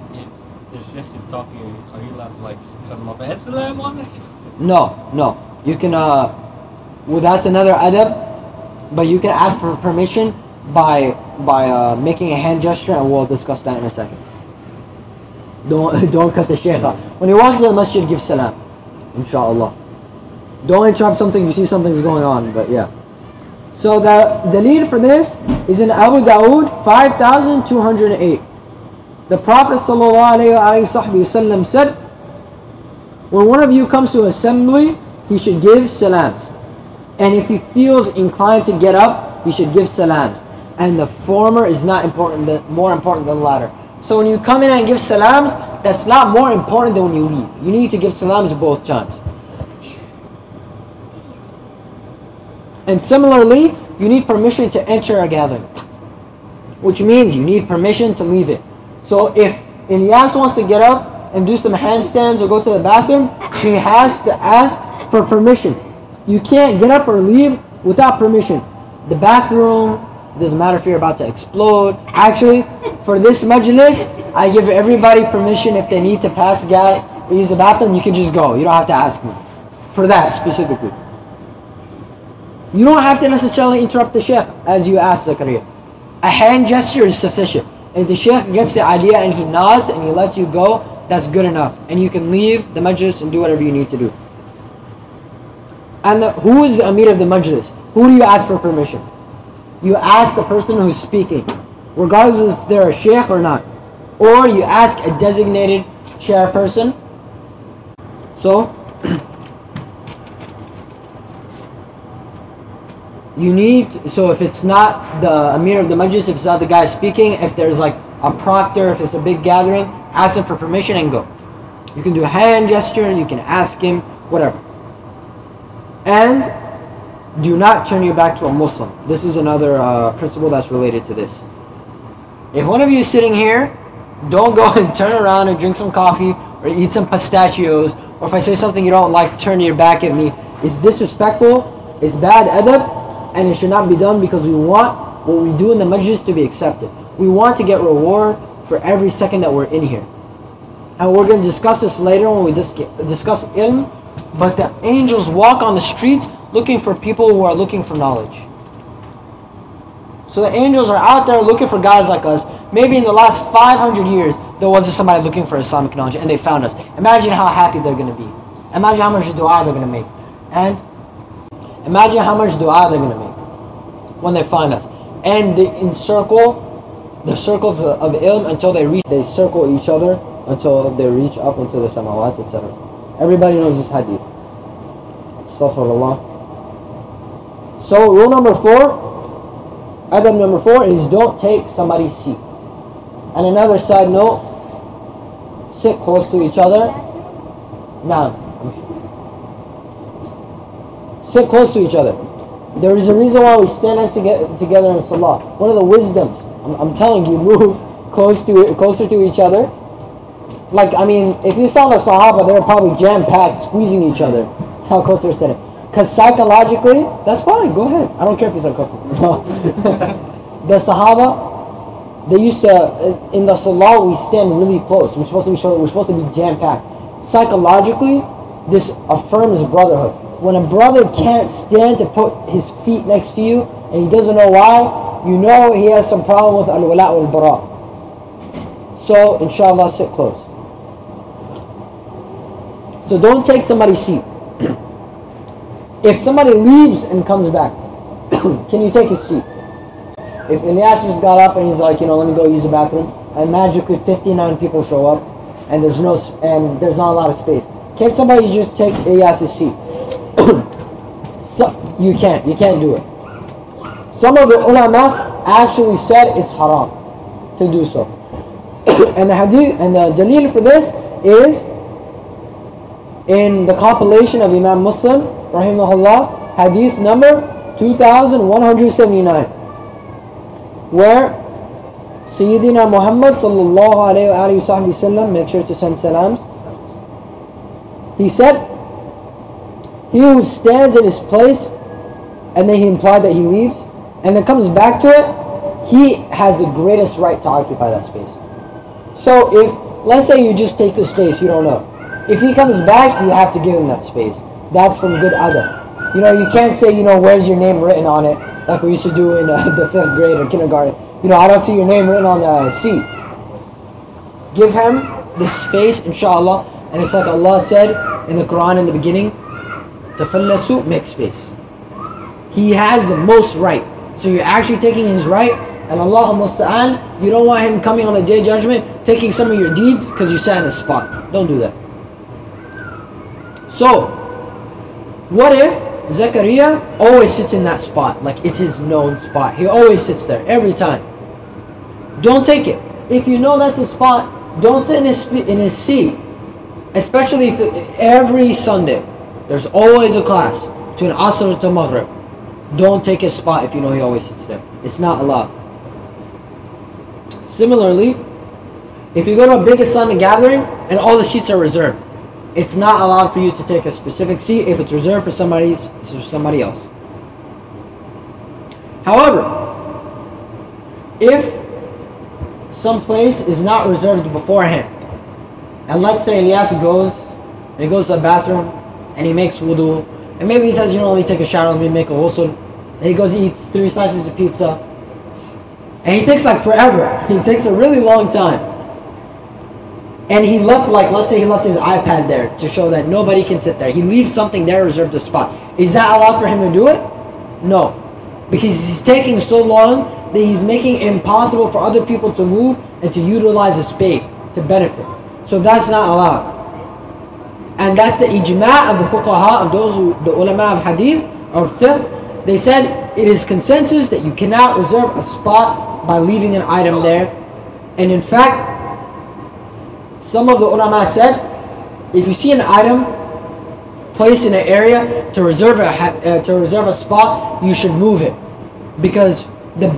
If the Sheikh is talking, are you allowed to like just cut him off? As-salamu alaykum. No. You can, well, that's another adab, but you can ask for permission by making a hand gesture, and we'll discuss that in a second. Don't cut the Sheikh off. When you walk into the masjid, give salam, inshallah. Don't interrupt something if you see something's going on, but yeah. So the dalil for this is in Abu Dawood 5208. The Prophet ﷺ said, when one of you comes to assembly, he should give salams. And if he feels inclined to get up, he should give salams. And the former is not more important than the latter. So when you come in and give salams, that's not more important than when you leave. You need to give salams both times. And similarly, you need permission to enter a gathering, which means you need permission to leave it. So if Ilyas wants to get up and do some handstands or go to the bathroom, he has to ask for permission. You can't get up or leave without permission. The bathroom, doesn't matter if you're about to explode. Actually, for this majlis, I give everybody permission if they need to pass gas or use the bathroom, you can just go. You don't have to ask me. For that specifically. You don't have to necessarily interrupt the Sheikh as you asked Zakaria. A hand gesture is sufficient. If the Sheikh gets the idea and he nods and he lets you go, that's good enough. And you can leave the majlis and do whatever you need to do. And who is the Amir of the majlis? Who do you ask for permission? You ask the person who's speaking, regardless if they're a Sheikh or not. Or you ask a designated chairperson. So, so if it's not the Amir of the Majlis, if it's not the guy speaking, if there's like a proctor, if it's a big gathering, ask him for permission and go. You can do a hand gesture, you can ask him, whatever. And do not turn your back to a Muslim. This is another principle that's related to this. If one of you is sitting here, don't go and turn around and drink some coffee or eat some pistachios, or if I say something you don't like, turn your back at me. It's disrespectful, it's bad adab, and it should not be done because we want what we do in the majlis to be accepted. We want to get reward for every second that we're in here. And we're going to discuss this later when we discuss ilm. But the angels walk on the streets looking for people who are looking for knowledge. So the angels are out there looking for guys like us. Maybe in the last 500 years, there was somebody looking for Islamic knowledge and they found us. Imagine how happy they're going to be. Imagine how much dua they're going to make. And imagine how much dua they're going to make when they find us. And they encircle the circles of ilm until they circle each other until they reach up into the samawat, etc. Everybody knows this hadith. Astaghfirullah. So rule number 4, adab number 4 is don't take somebody's seat. And another side note, sit close to each other. Now, sit close to each other. There is a reason why we stand next together in salah. One of the wisdoms, I'm telling you, move closer to each other. Like, I mean, if you saw the Sahaba, they were probably jam-packed, squeezing each other. How close they're sitting. Because psychologically, that's fine, go ahead. I don't care if it's uncomfortable. The Sahaba, they used to, in the Salah, we stand really close. We're supposed to be jam-packed. Psychologically, this affirms brotherhood. When a brother can't stand to put his feet next to you, and he doesn't know why, you know he has some problem with al-wala' wal-bara. So, inshallah, sit close. So don't take somebody's seat. If somebody leaves and comes back, can you take his seat? If Ilyas just got up and he's like, let me go use the bathroom, and magically 59 people show up, and there's not a lot of space, can somebody just take Ilyas's seat? So, you can't do it. Some of the ulama actually said it's haram to do so. And the hadith and the dalil for this is in the compilation of Imam Muslim rahimahullah, hadith number 2179, where Sayyidina Muhammad sallallahu alayhi wa sallam, make sure to send salams, he said, he who stands in his place, and then he implied that he leaves and then comes back to it, he has the greatest right to occupy that space. So if let's say you just take the space, you don't know. If he comes back, you have to give him that space. That's from good adab. You know, you can't say, you know, where's your name written on it, like we used to do in the 5th grade or kindergarten. You know, I don't see your name written on the seat. Give him the space, inshallah. And it's like Allah said in the Qur'an in the beginning, tafallasu, make space. He has the most right. So you're actually taking his right. And Allah musta'an, you don't want him coming on the day of judgment, taking some of your deeds because you sat in a spot. Don't do that. So, what if Zakaria always sits in that spot? Like it's his known spot. He always sits there, every time. Don't take it. If you know that's his spot, don't sit in his seat. Especially if every Sunday, there's always a class between Asr to Maghrib. Don't take his spot if you know he always sits there. It's not allowed. Similarly, if you go to a big Islamic gathering and all the seats are reserved, it's not allowed for you to take a specific seat if it's reserved for somebody else. However, if some place is not reserved beforehand, and let's say Ilyas goes and he goes to the bathroom and he makes wudu, and maybe he says, you know, let me take a shower, let me make a ghusl, and he goes, eats 3 slices of pizza, and he takes like forever. He takes a really long time. And he left, like, let's say he left his iPad there to show that nobody can sit there. He leaves something there reserved a spot. Is that allowed for him to do it? No. Because he's taking so long that he's making it impossible for other people to move and to utilize the space to benefit. So that's not allowed. And that's the ijma' of the fuqaha, of those who, the ulama of hadith or fiqh. They said it is consensus that you cannot reserve a spot by leaving an item there. And in fact, some of the ulama said, if you see an item placed in an area to reserve a spot, you should move it. Because the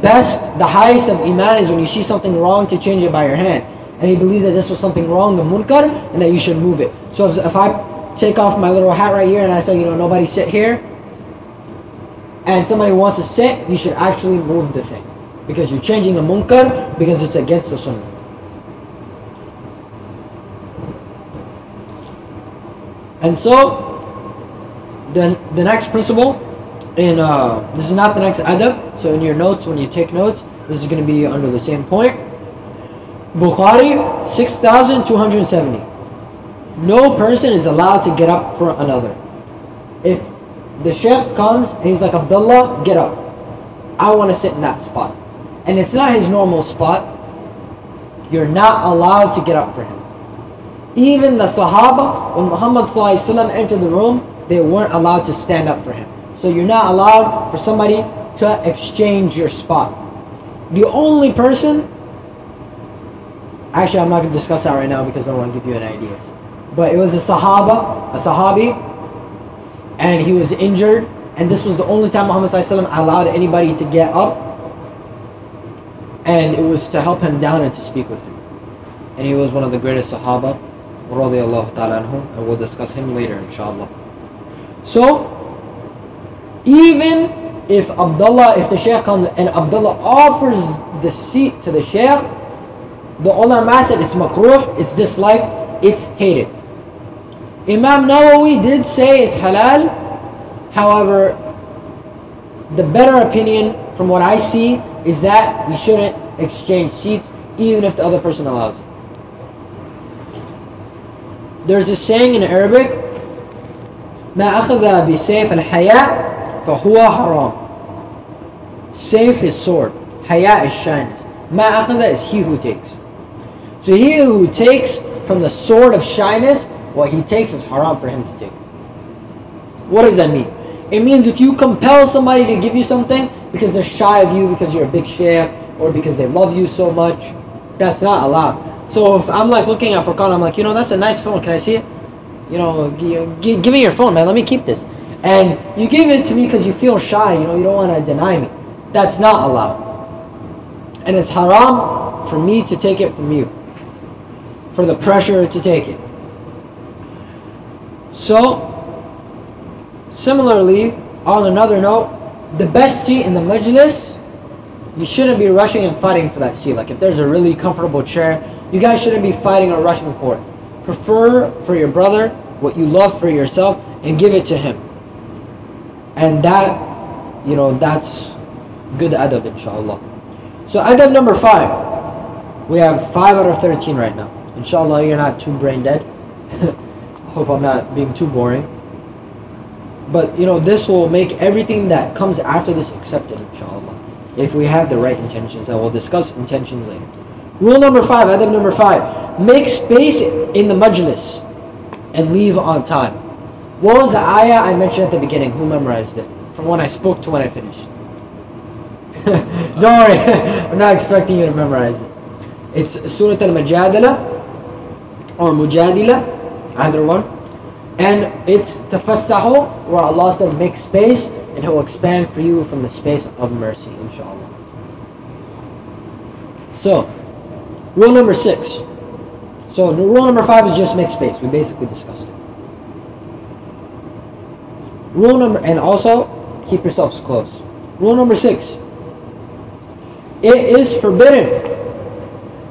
highest of iman is when you see something wrong to change it by your hand. And he believes that this was something wrong, the munkar, and that you should move it. So if I take off my little hat right here and I say, you know, nobody sit here, and somebody wants to sit, you should actually move the thing. Because you're changing a munkar, because it's against the sunnah. And so, the next principle, this is not the next adab, so in your notes, when you take notes, this is going to be under the same point. Bukhari 6270. No person is allowed to get up for another. If the sheikh comes and he's like, Abdullah, get up. I want to sit in that spot. And it's not his normal spot. You're not allowed to get up for him. Even the Sahaba, when Muhammad entered the room, they weren't allowed to stand up for him. So you're not allowed for somebody to exchange your spot. The only person, actually I'm not going to discuss that right now because I don't want to give you any ideas. But it was a Sahabi, and he was injured, and this was the only time Muhammad allowed anybody to get up, and it was to help him down and to speak with him. And he was one of the greatest Sahaba, radiyallahu ta'ala anhum, and we'll discuss him later, inshallah. So, even if the Shaykh comes and Abdullah offers the seat to the Shaykh, the ulama said it's makruh, it's disliked, it's hated. Imam Nawawi did say it's halal. However, the better opinion from what I see is that you shouldn't exchange seats even if the other person allows it. There's a saying in Arabic, ما أخذ بسيف الحياء فهو حرام. Sayf is sword, haya is shyness. ما أخذ is he who takes. So he who takes from the sword of shyness, what he takes is haram for him to take. What does that mean? It means if you compel somebody to give you something because they're shy of you, because you're a big shaykh, or because they love you so much, that's not allowed. So if I'm like looking at Furqan, I'm like, you know, that's a nice phone, can I see it? You know, give me your phone, man, let me keep this. And you give it to me because you feel shy, you know, you don't want to deny me. That's not allowed. And it's haram for me to take it from you, for the pressure to take it. So, similarly, on another note, the best seat in the majlis, you shouldn't be rushing and fighting for that seat. Like if there's a really comfortable chair you guys shouldn't be fighting or rushing for it. Prefer for your brother what you love for yourself and give it to him. And that, you know, that's good adab, inshallah. So adab number 5. We have 5 out of 13 right now. Inshallah, you're not too brain dead. Hope I'm not being too boring. But, you know, this will make everything that comes after this accepted, inshallah. If we have the right intentions, and we'll discuss intentions later. Rule number 5, adab number 5. Make space in the majlis and leave on time. What was the ayah I mentioned at the beginning? Who memorized it? From when I spoke to when I finished. Don't worry, I'm not expecting you to memorize it. It's Surah al-Majadila or Mujadila, either one. And it's Tafassahu, where Allah said make space and He will expand for you from the space of mercy, inshallah. So, rule number 6. So the rule number 5 is just make space. We basically discussed it. Rule number, and also keep yourselves close. Rule number 6. It is forbidden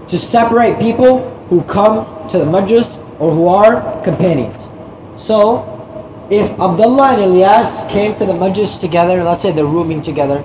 to separate people who come to the majlis or who are companions. So if Abdullah and Ilyas came to the majlis together, let's say they're rooming together,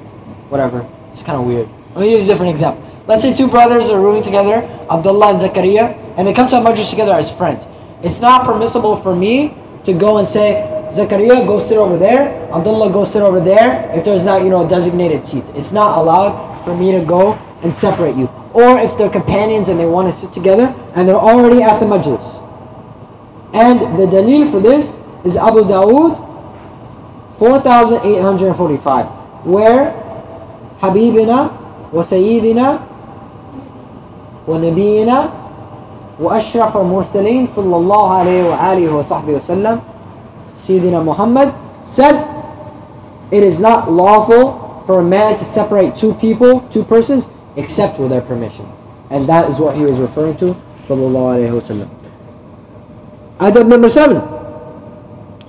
whatever, it's kind of weird. Let me use a different example. Let's say 2 brothers are rooming together, Abdullah and Zakaria, and they come to a majlis together as friends. It's not permissible for me to go and say, Zakaria, go sit over there, Abdullah, go sit over there, if there's not, you know, designated seats. It's not allowed for me to go and separate you. Or if they're companions and they want to sit together and they're already at the majlis. And the dalil for this is Abu Dawood 4845, where Habibina wa Sayyidina wa Nabiyina wa Ashraf al-Mursaleen sallallahu alayhi wa alihi wa sahbihi wa sallam, Sayyidina Muhammad said, it is not lawful for a man to separate 2 people, 2 persons, except with their permission. And that is what he was referring to, sallallahu alayhi wa sallam. Adab number 7.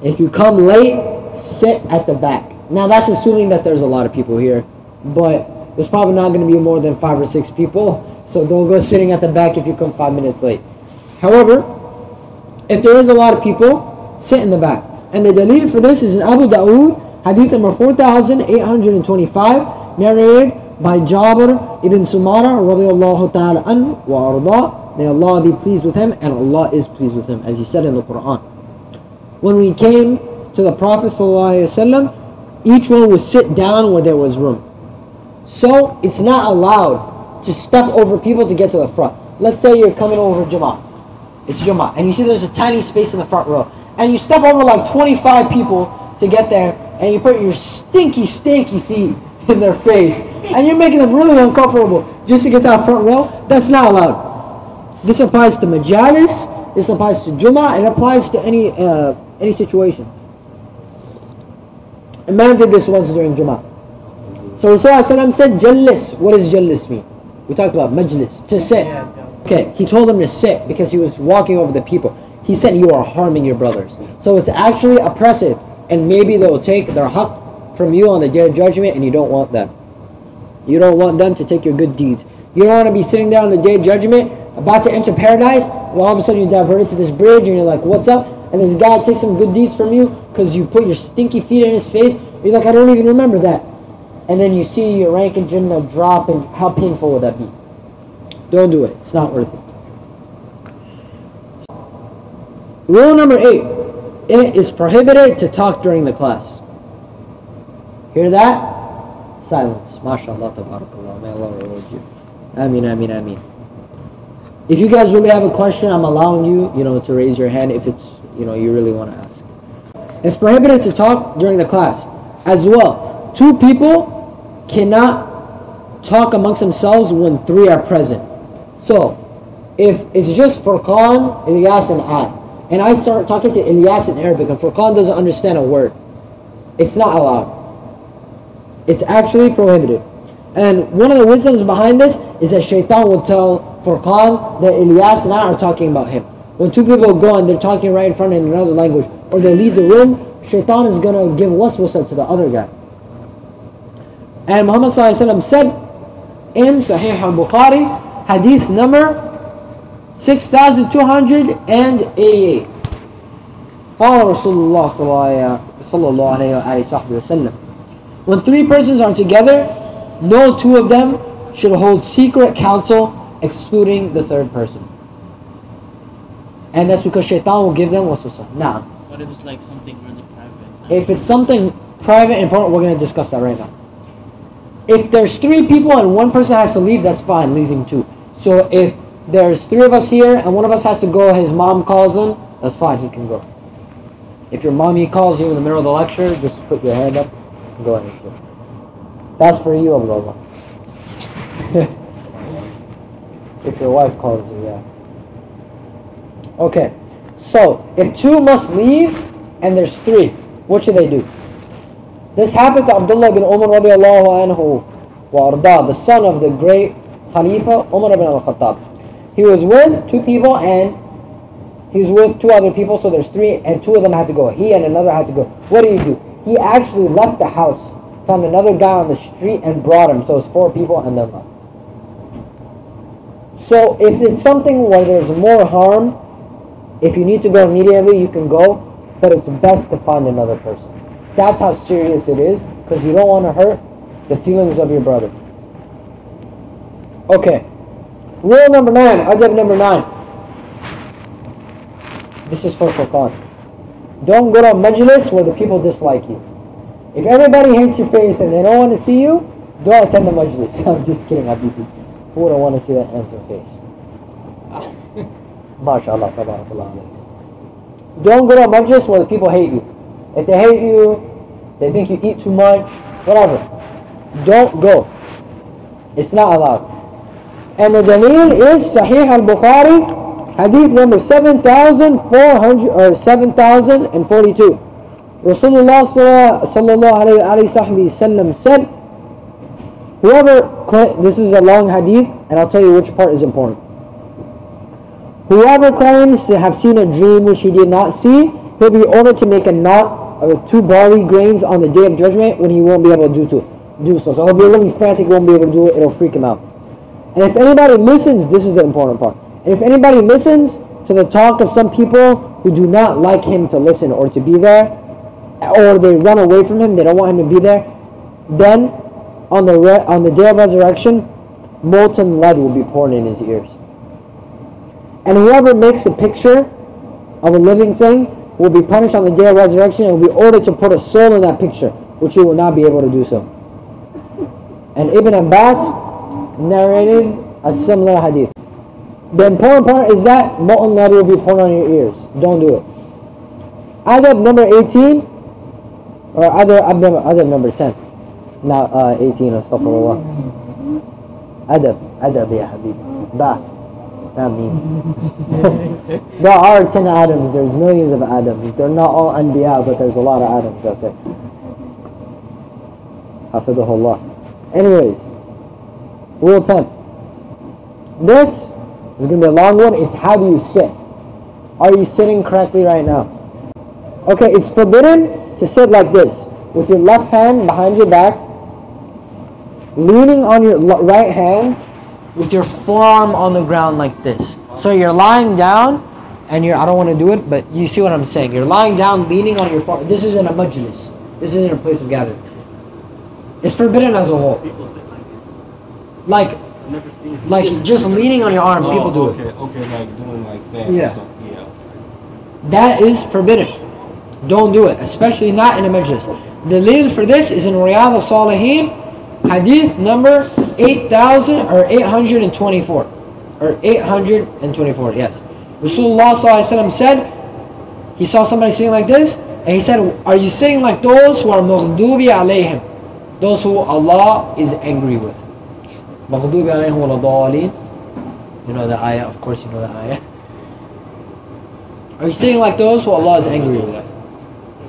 If you come late, sit at the back. Now that's assuming that there's a lot of people here, but there's probably not going to be more than 5 or 6 people, so don't go sitting at the back if you come 5 minutes late. However, if there is a lot of people, sit in the back. And the dalil for this is in Abu Dawood, hadith number 4825, narrated by Jabir ibn Sumara radiyallahu ta'ala anhu wa arda. May Allah be pleased with him, and Allah is pleased with him, as He said in the Qur'an. When we came to the Prophet ﷺ, each one would sit down where there was room. So it's not allowed to step over people to get to the front. Let's say you're coming over Jummah. It's Jummah, and you see there's a tiny space in the front row. And you step over like 25 people to get there, and you put your stinky feet in their face, and you're making them really uncomfortable just to get to that front row. That's not allowed. This applies to Majalis, this applies to Jummah, it applies to any situation. A man did this once during Jummah. So Rasulullah said, Jallis. What does Jallis mean? We talked about Majlis, to sit. Okay, he told him to sit because he was walking over the people. He said you are harming your brothers. So it's actually oppressive, and maybe they will take their haqq from you on the day of judgment, and you don't want that. You don't want them to take your good deeds. You don't want to be sitting there on the day of judgment, about to enter paradise, and all of a sudden you're diverted to this bridge, and you're like, what's up? And this guy takes some good deeds from you because you put your stinky feet in his face. You're like, I don't even remember that. And then you see your rank in Jannah drop, and how painful would that be? Don't do it. It's not worth it. Rule number 8. It is prohibited to talk during the class. Hear that? Silence. MashaAllah, tabarakallah. May Allah reward you. Ameen, ameen, ameen. If you guys really have a question, I'm allowing you, to raise your hand if it's, you really want to ask. It's prohibited to talk during the class. As well, 2 people cannot talk amongst themselves when 3 are present. So, if it's just Furqan, Ilyas, and I start talking to Ilyas in Arabic, and Furqan doesn't understand a word, it's not allowed. It's actually prohibited. And one of the wisdoms behind this is that Shaitan will tell Furqan that Ilyas and I are talking about him. When 2 people go and they're talking right in front in another language, or they leave the room, Shaitan is going to give waswasa to the other guy. And Muhammad ﷺ said in Sahih al-Bukhari, hadith number 6288. قال رسول الله صلى الله عليه وسلم, when three persons are together, no two of them should hold secret counsel excluding the third person. And that's because shaitan will give them waswasa. Now, what if it's like something really private? If it's something private and important, we're going to discuss that right now. If there's three people and one person has to leave, that's fine, leaving two. So if there's three of us here and one of us has to go, his mom calls him, that's fine, he can go. If your mommy calls you in the middle of the lecture, just put your hand up and go ahead and sit. That's for you, Abdullah. If your wife calls you, yeah. Okay, so if two must leave and there's three, what should they do? This happened to Abdullah ibn Umar radiallahu anhu wa arda, the son of the great Khalifa Umar ibn al-Khattab. He was with two people and he was with two other people, so there's three and two of them had to go. He and another had to go. What do? He actually left the house, found another guy on the street and brought him. So it's four people and then left. So if it's something where there's more harm, if you need to go immediately, you can go, but it's best to find another person. That's how serious it is, because you don't want to hurt the feelings of your brother. Okay. Rule number 9, adab number 9. This is for Qur'an. Don't go to a Majalis where the people dislike you. If everybody hates your face and they don't want to see you, don't attend the Majalis. I'm just kidding, Habibi. Who wouldn't want to see that handsome face? MashaAllah, tabarakallah. Don't go to a Majlis where the people hate you. If they hate you, they think you eat too much, whatever. Don't go. It's not allowed. And the dalil is Sahih al-Bukhari, hadith number 7,400 or 7,042. Rasulullah sallallahu alayhi wa sallam said, this is a long hadith, and I'll tell you which part is important. Whoever claims to have seen a dream which he did not see, he'll be ordered to make a knot of 2 barley grains on the day of judgment when he won't be able to do so. So he'll be really frantic, won't be able to do it, it'll freak him out. And if anybody listens, this is the important part. And if anybody listens to the talk of some people who do not like him to listen or to be there, or they run away from him, they don't want him to be there, then on the day of resurrection, molten lead will be poured in his ears. And whoever makes a picture of a living thing will be punished on the day of resurrection and will be ordered to put a soul in that picture, which he will not be able to do so. And Ibn Abbas narrated a similar hadith. The important part is that molten lead will be poured on your ears. Don't do it. Adab number 18, or adab number 10. Not 18, astaghfirullah. Adab ya habibi. Ba. Not me. There are 10 Adams. There's millions of Adams. They're not all Anbiya, but there's a lot of Adams out there. Hafidahullah. Anyways, rule 10. This is going to be a long one. It's how do you sit? Are you sitting correctly right now? Okay, it's forbidden to sit like this, with your left hand behind your back, leaning on your right hand, with your forearm on the ground like this. So you're lying down, and I don't want to do it, but you see what I'm saying. You're lying down, leaning on your forearm. This isn't a majlis. This isn't a place of gathering. It's forbidden as a whole. People sit like it. Like just leaning on your arm. People do it. Okay, like doing like that. Yeah. So, yeah. That is forbidden. Don't do it, especially not in a majlis. The dalil for this is in Riyadh al-Salihin, hadith number 8,824. Or 824, yes. Rasulullah ﷺ said, he saw somebody sitting like this, and he said, are you sitting like those who are maghdubi alayhim? Those who Allah is angry with. Maghdubi alayhim wa ladhalin. You know the ayah, of course you know the ayah. Are you sitting like those who Allah is angry with?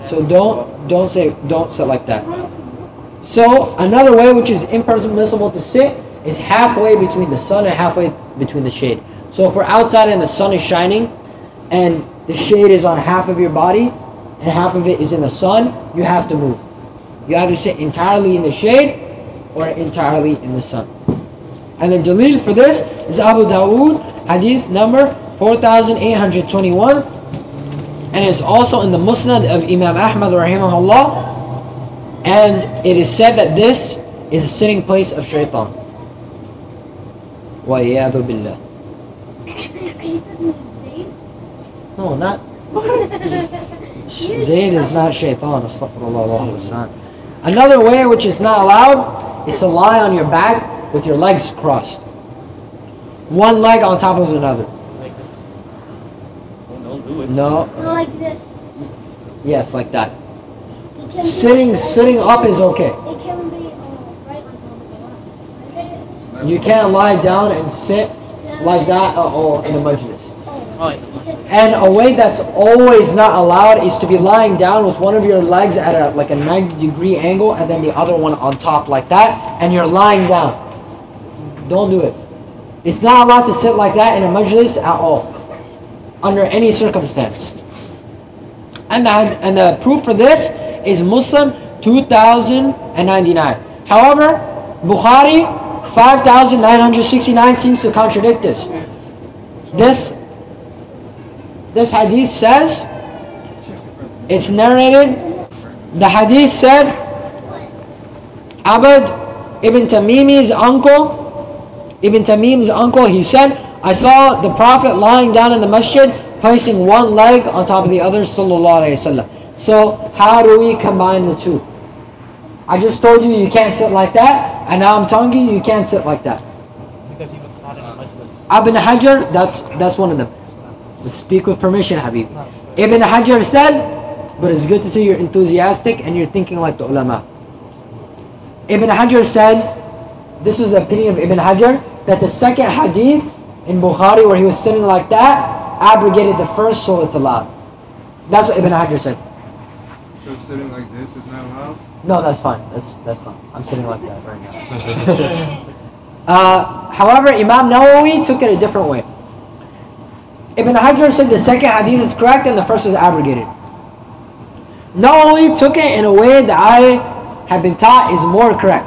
So don't sit like that. So another way which is impermissible to sit is halfway between the sun and halfway between the shade. So if we're outside and the sun is shining and the shade is on half of your body and half of it is in the sun, you have to move. You either sit entirely in the shade or entirely in the sun. And the dalil for this is Abu Dawood, Hadith number 4821. And it's also in the Musnad of Imam Ahmad rahimahullah. And it is said that this is a sitting place of shaitan. Wa iyadu billah. No, not. Zayd is not shaitan. Astaghfirullah. Another way which is not allowed is to lie on your back with your legs crossed. One leg on top of another. Like this. Oh, don't do it. No. Like this. Yes, like that. It can Sitting up is okay. It can be right on top of the line. You can't lie down and sit like that at all in a majlis. Oh, And a way that's always not allowed is to be lying down with one of your legs at like a 90-degree angle and then the other one on top like that, and you're lying down. Don't do it. It's not allowed to sit like that in a majlis at all, under any circumstance. And the proof for this is Muslim 2099. However, Bukhari 5969 seems to contradict this. This hadith says, it's narrated, the hadith said, Abd ibn Tamim's uncle, he said, I saw the Prophet lying down in the masjid, placing one leg on top of the other, sallallahu alayhi wasallam. So, how do we combine the two? I just told you you can't sit like that, and now I'm telling you you can't sit like that. because he was not in a majlis. Ibn Hajar, that's one of them. Speak with permission, Habib. Ibn Hajar said, but it's good to see you're enthusiastic and you're thinking like the ulama. Ibn Hajar said, this is the opinion of Ibn Hajar, that the second hadith in Bukhari where he was sitting like that abrogated the first, so it's allowed. That's what Ibn Hajar said. So sitting like this is not allowed? No, that's fine. That's fine. I'm sitting like that right now. However, Imam Nawawi took it a different way. Ibn Hajar said the second hadith is correct and the first was abrogated. Nawawi took it in a way that I have been taught is more correct.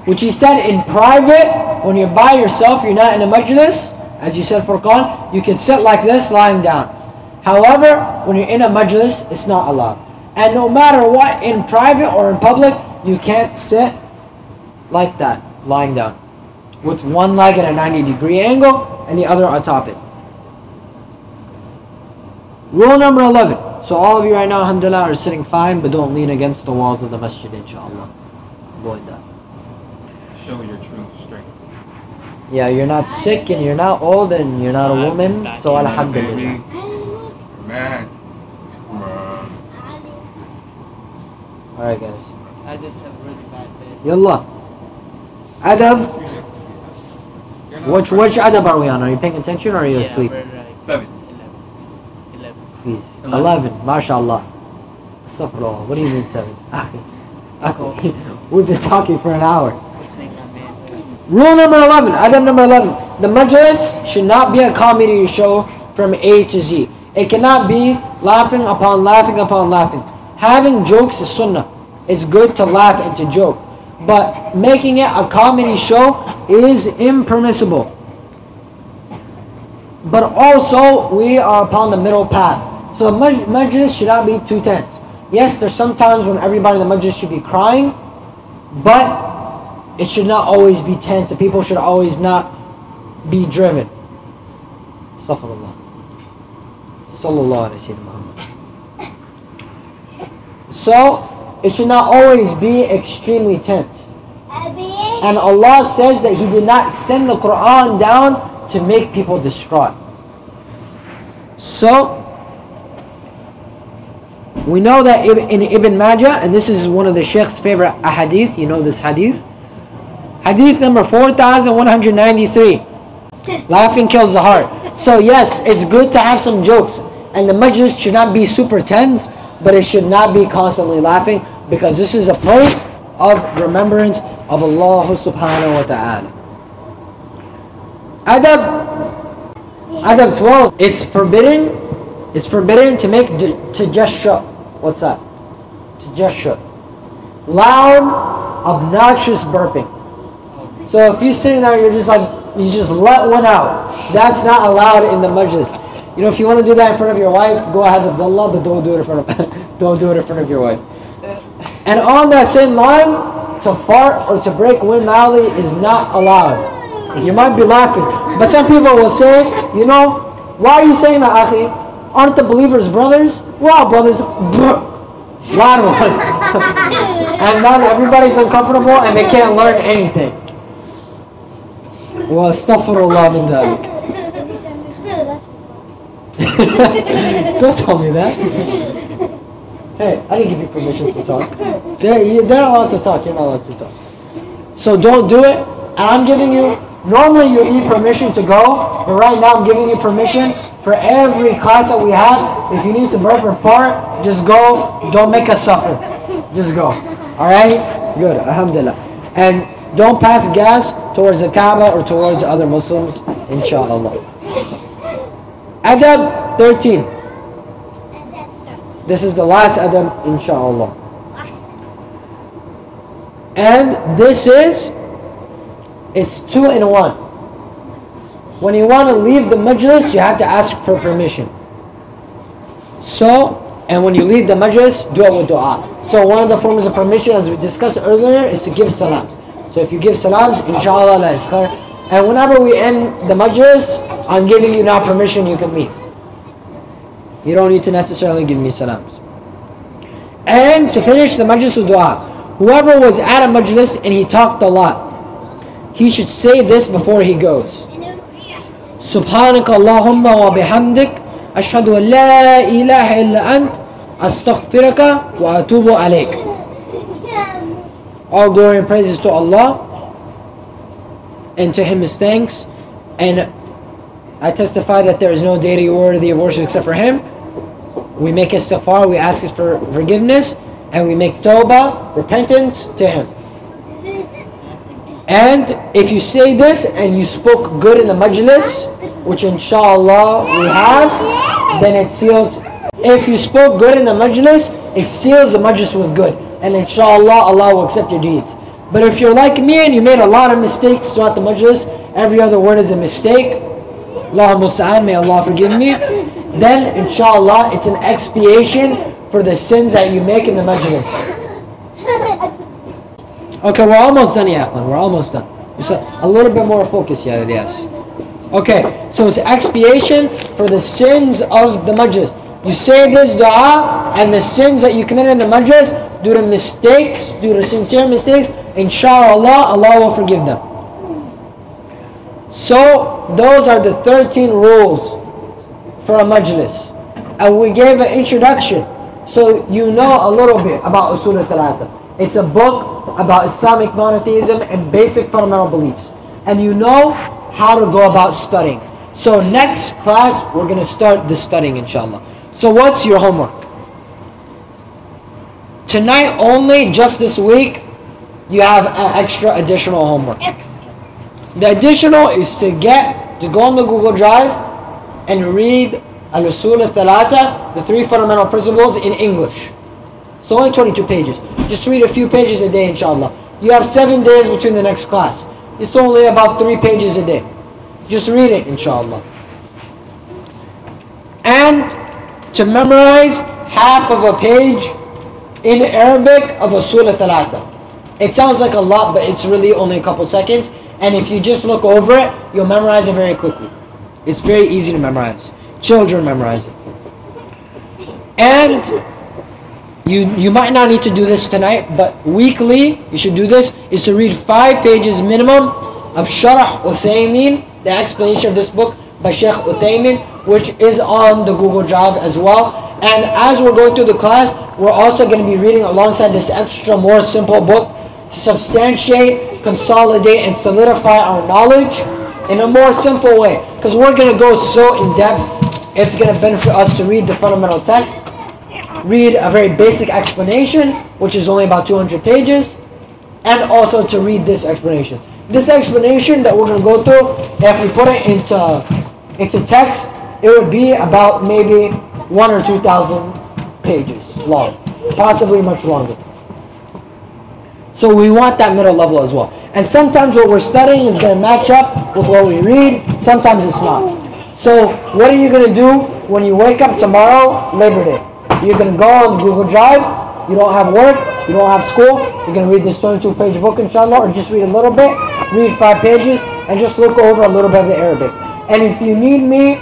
Which he said in private, when you're by yourself, you're not in a majlis, as you said Furqan, you can sit like this, lying down. However, when you're in a majlis, it's not allowed. And no matter what, in private or in public, you can't sit like that, lying down, with one leg at a 90-degree angle and the other on top of it. Rule number 11. So all of you right now, alhamdulillah, are sitting fine, but don't lean against the walls of the masjid, inshallah. Avoid that. Show your true strength. Yeah, you're not sick and you're not old and you're not a woman, so alhamdulillah. Baby. Man. Alright guys. I just have really bad day. Yallah. Adab. Which adab are we on? Are you paying attention or are you asleep? We're like 7. 11. Please. 11. MashaAllah. Astaghfirullah. What do you mean 7? We've been talking for an hour. Rule number 11. Adab number 11. The majlis should not be a comedy show from A to Z. It cannot be laughing upon laughing upon laughing. Having jokes is sunnah. It's good to laugh and to joke. But making it a comedy show is impermissible. But also, we are upon the middle path. So the majlis should not be too tense. Yes, there's some times when everybody in the majlis should be crying, but it should not always be tense. The people should always not be driven. Astaghfirullah. Sallallahu alayhi wa sallam. So, it should not always be extremely tense. And Allah says that He did not send the Qur'an down to make people distraught. So, we know that in Ibn Majah, and this is one of the Sheikh's favorite ahadith, you know this hadith. Hadith number 4193. Laughing kills the heart. So yes, it's good to have some jokes. And the majlis should not be super tense, but it should not be constantly laughing, because this is a place of remembrance of Allah subhanahu wa ta'ala. Adab 12. It's forbidden to make tajashsha. What's that? Tajashsha. Loud, obnoxious burping. So if you're sitting there, you're just like You just let one out. That's not allowed in the majlis. You know, if you want to do that in front of your wife, go ahead, Abdullah, but don't do it in front of don't do it in front of your wife. And on that same line, to fart or to break wind loudly is not allowed. You might be laughing, but some people will say, you know, why are you saying that, Akhi? Aren't the believers brothers? We're all brothers. Loud one. And then everybody's uncomfortable and they can't learn anything. Well, astaghfirullah min dhalik. Don't tell me that. Hey, I didn't give you permission to talk. They're allowed to talk, you're not allowed to talk. So don't do it. And I'm giving you, normally you need permission to go, but right now I'm giving you permission for every class that we have. If you need to burp or fart, just go. Don't make us suffer. Just go. Alright? Good. Alhamdulillah. And don't pass gas towards the Kaaba or towards other Muslims, inshallah. Adab 13. This is the last adab, inshallah. And this is, it's 2 in 1. When you want to leave the majlis, you have to ask for permission. So, and when you leave the majlis, do it with dua. So one of the forms of permission, as we discussed earlier, is to give salams. So if you give salams, inshallah, la is khair. And whenever we end the majlis, I'm giving you now permission, you can leave. You don't need to necessarily give me salams. And to finish the majlis with dua. Whoever was at a majlis and he talked a lot, he should say this before he goes. Subhanaka Allahumma wa bihamdik, ashhadu an la ilaha illa ant, astaghfiruka wa atubu alayk. All glory and praises to Allah, and to Him is thanks, and I testify that there is no deity worthy of worship except for Him. We make istighfar, we ask His for forgiveness, and we make tawbah, repentance to Him. And if you say this and you spoke good in the majlis, which inshallah we have, then it seals. If you spoke good in the majlis, it seals the majlis with good. And inshallah Allah will accept your deeds. But if you're like me and you made a lot of mistakes throughout the majlis, every other word is a mistake, Allahumma musta'an, may Allah forgive me, then inshallah it's an expiation for the sins that you make in the majlis. Okay, we're almost done, ya akhwan. We're almost done. Just a little bit more focus, yeah, yes. Okay, so it's expiation for the sins of the majlis. You say this dua, and the sins that you committed in the majlis, due to mistakes, due to sincere mistakes, inshallah, Allah will forgive them. So, those are the 13 rules for a majlis. And we gave an introduction, so you know a little bit about Usool al-Thalatha. It's a book about Islamic monotheism and basic fundamental beliefs. And you know how to go about studying. So next class, we're going to start the studying, inshallah. So what's your homework? Tonight only, just this week, you have an extra additional homework. The additional is to go on the Google Drive and read al-Usool al-Thalatha, the 3 fundamental principles in English. It's only 22 pages. Just read a few pages a day, inshallah. You have 7 days between the next class. It's only about 3 pages a day. Just read it, inshallah. And to memorize half of a page in Arabic of Usool al-Thalatha. It sounds like a lot, but it's really only a couple seconds. And if you just look over it, you'll memorize it very quickly. It's very easy to memorize. Children memorize it. And you might not need to do this tonight, but weekly, you should do this, is to read 5 pages minimum of Sheikh Uthaymeens, the explanation of this book by Sheikh Uthaymeens, which is on the Google Drive as well. And as we're going through the class, we're also going to be reading alongside this extra, more simple book to substantiate, consolidate, and solidify our knowledge in a more simple way. Because we're going to go so in depth, it's going to benefit us to read the fundamental text, read a very basic explanation, which is only about 200 pages, and also to read this explanation. This explanation that we're going to go through, if we put it into text, it would be about maybe 1,000 or 2,000 pages long, possibly much longer. So we want that middle level as well. And sometimes what we're studying is going to match up with what we read. Sometimes it's not. So what are you going to do when you wake up tomorrow, Labor Day? You're going to go on Google Drive. You don't have work. You don't have school. You're going to read this 22-page book, inshallah, or just read a little bit. Read 5 pages and just look over a little bit of the Arabic. And if you need me,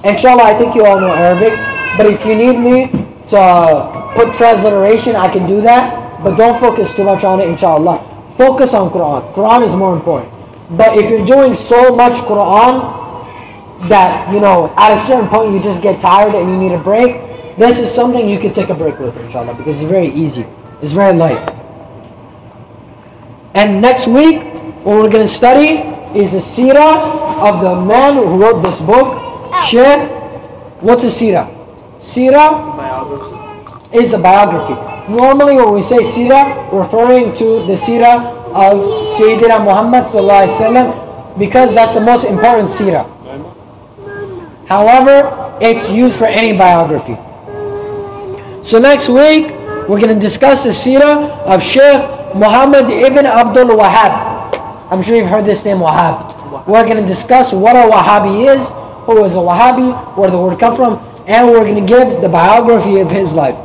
inshallah, I think you all know Arabic. But if you need me to put transliteration, I can do that. But don't focus too much on it, inshallah. Focus on Qur'an. Qur'an is more important. But if you're doing so much Qur'an that, you know, at a certain point you just get tired and you need a break, this is something you can take a break with, inshallah, because it's very easy. It's very light. And next week, what we're going to study is the seerah of the man who wrote this book, Sheikh. What's a seerah? Seerah is a biography. Normally when we say seerah, we're referring to the seerah of Sayyidina Muhammad sallallahu alaihi wasallam, because that's the most important seerah. However, it's used for any biography. So next week, we're going to discuss the seerah of Sheikh Muhammad ibn Abdul-Wahab. I'm sure you've heard this name, Wahhab. We're going to discuss what a Wahhabi is, who is a Wahhabi, where the word comes from, and we're going to give the biography of his life.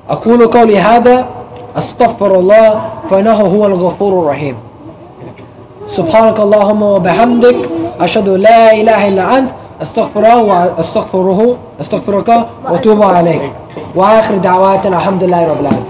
أقول قولي هذا أستغفر الله فإنه هو الغفور الرحيم. سبحانك اللهم وبحمدك أشهد لا إله إلا أنت أستغفرك وأتوب عليك. وآخر دعواتنا الحمد لله رب العالمين.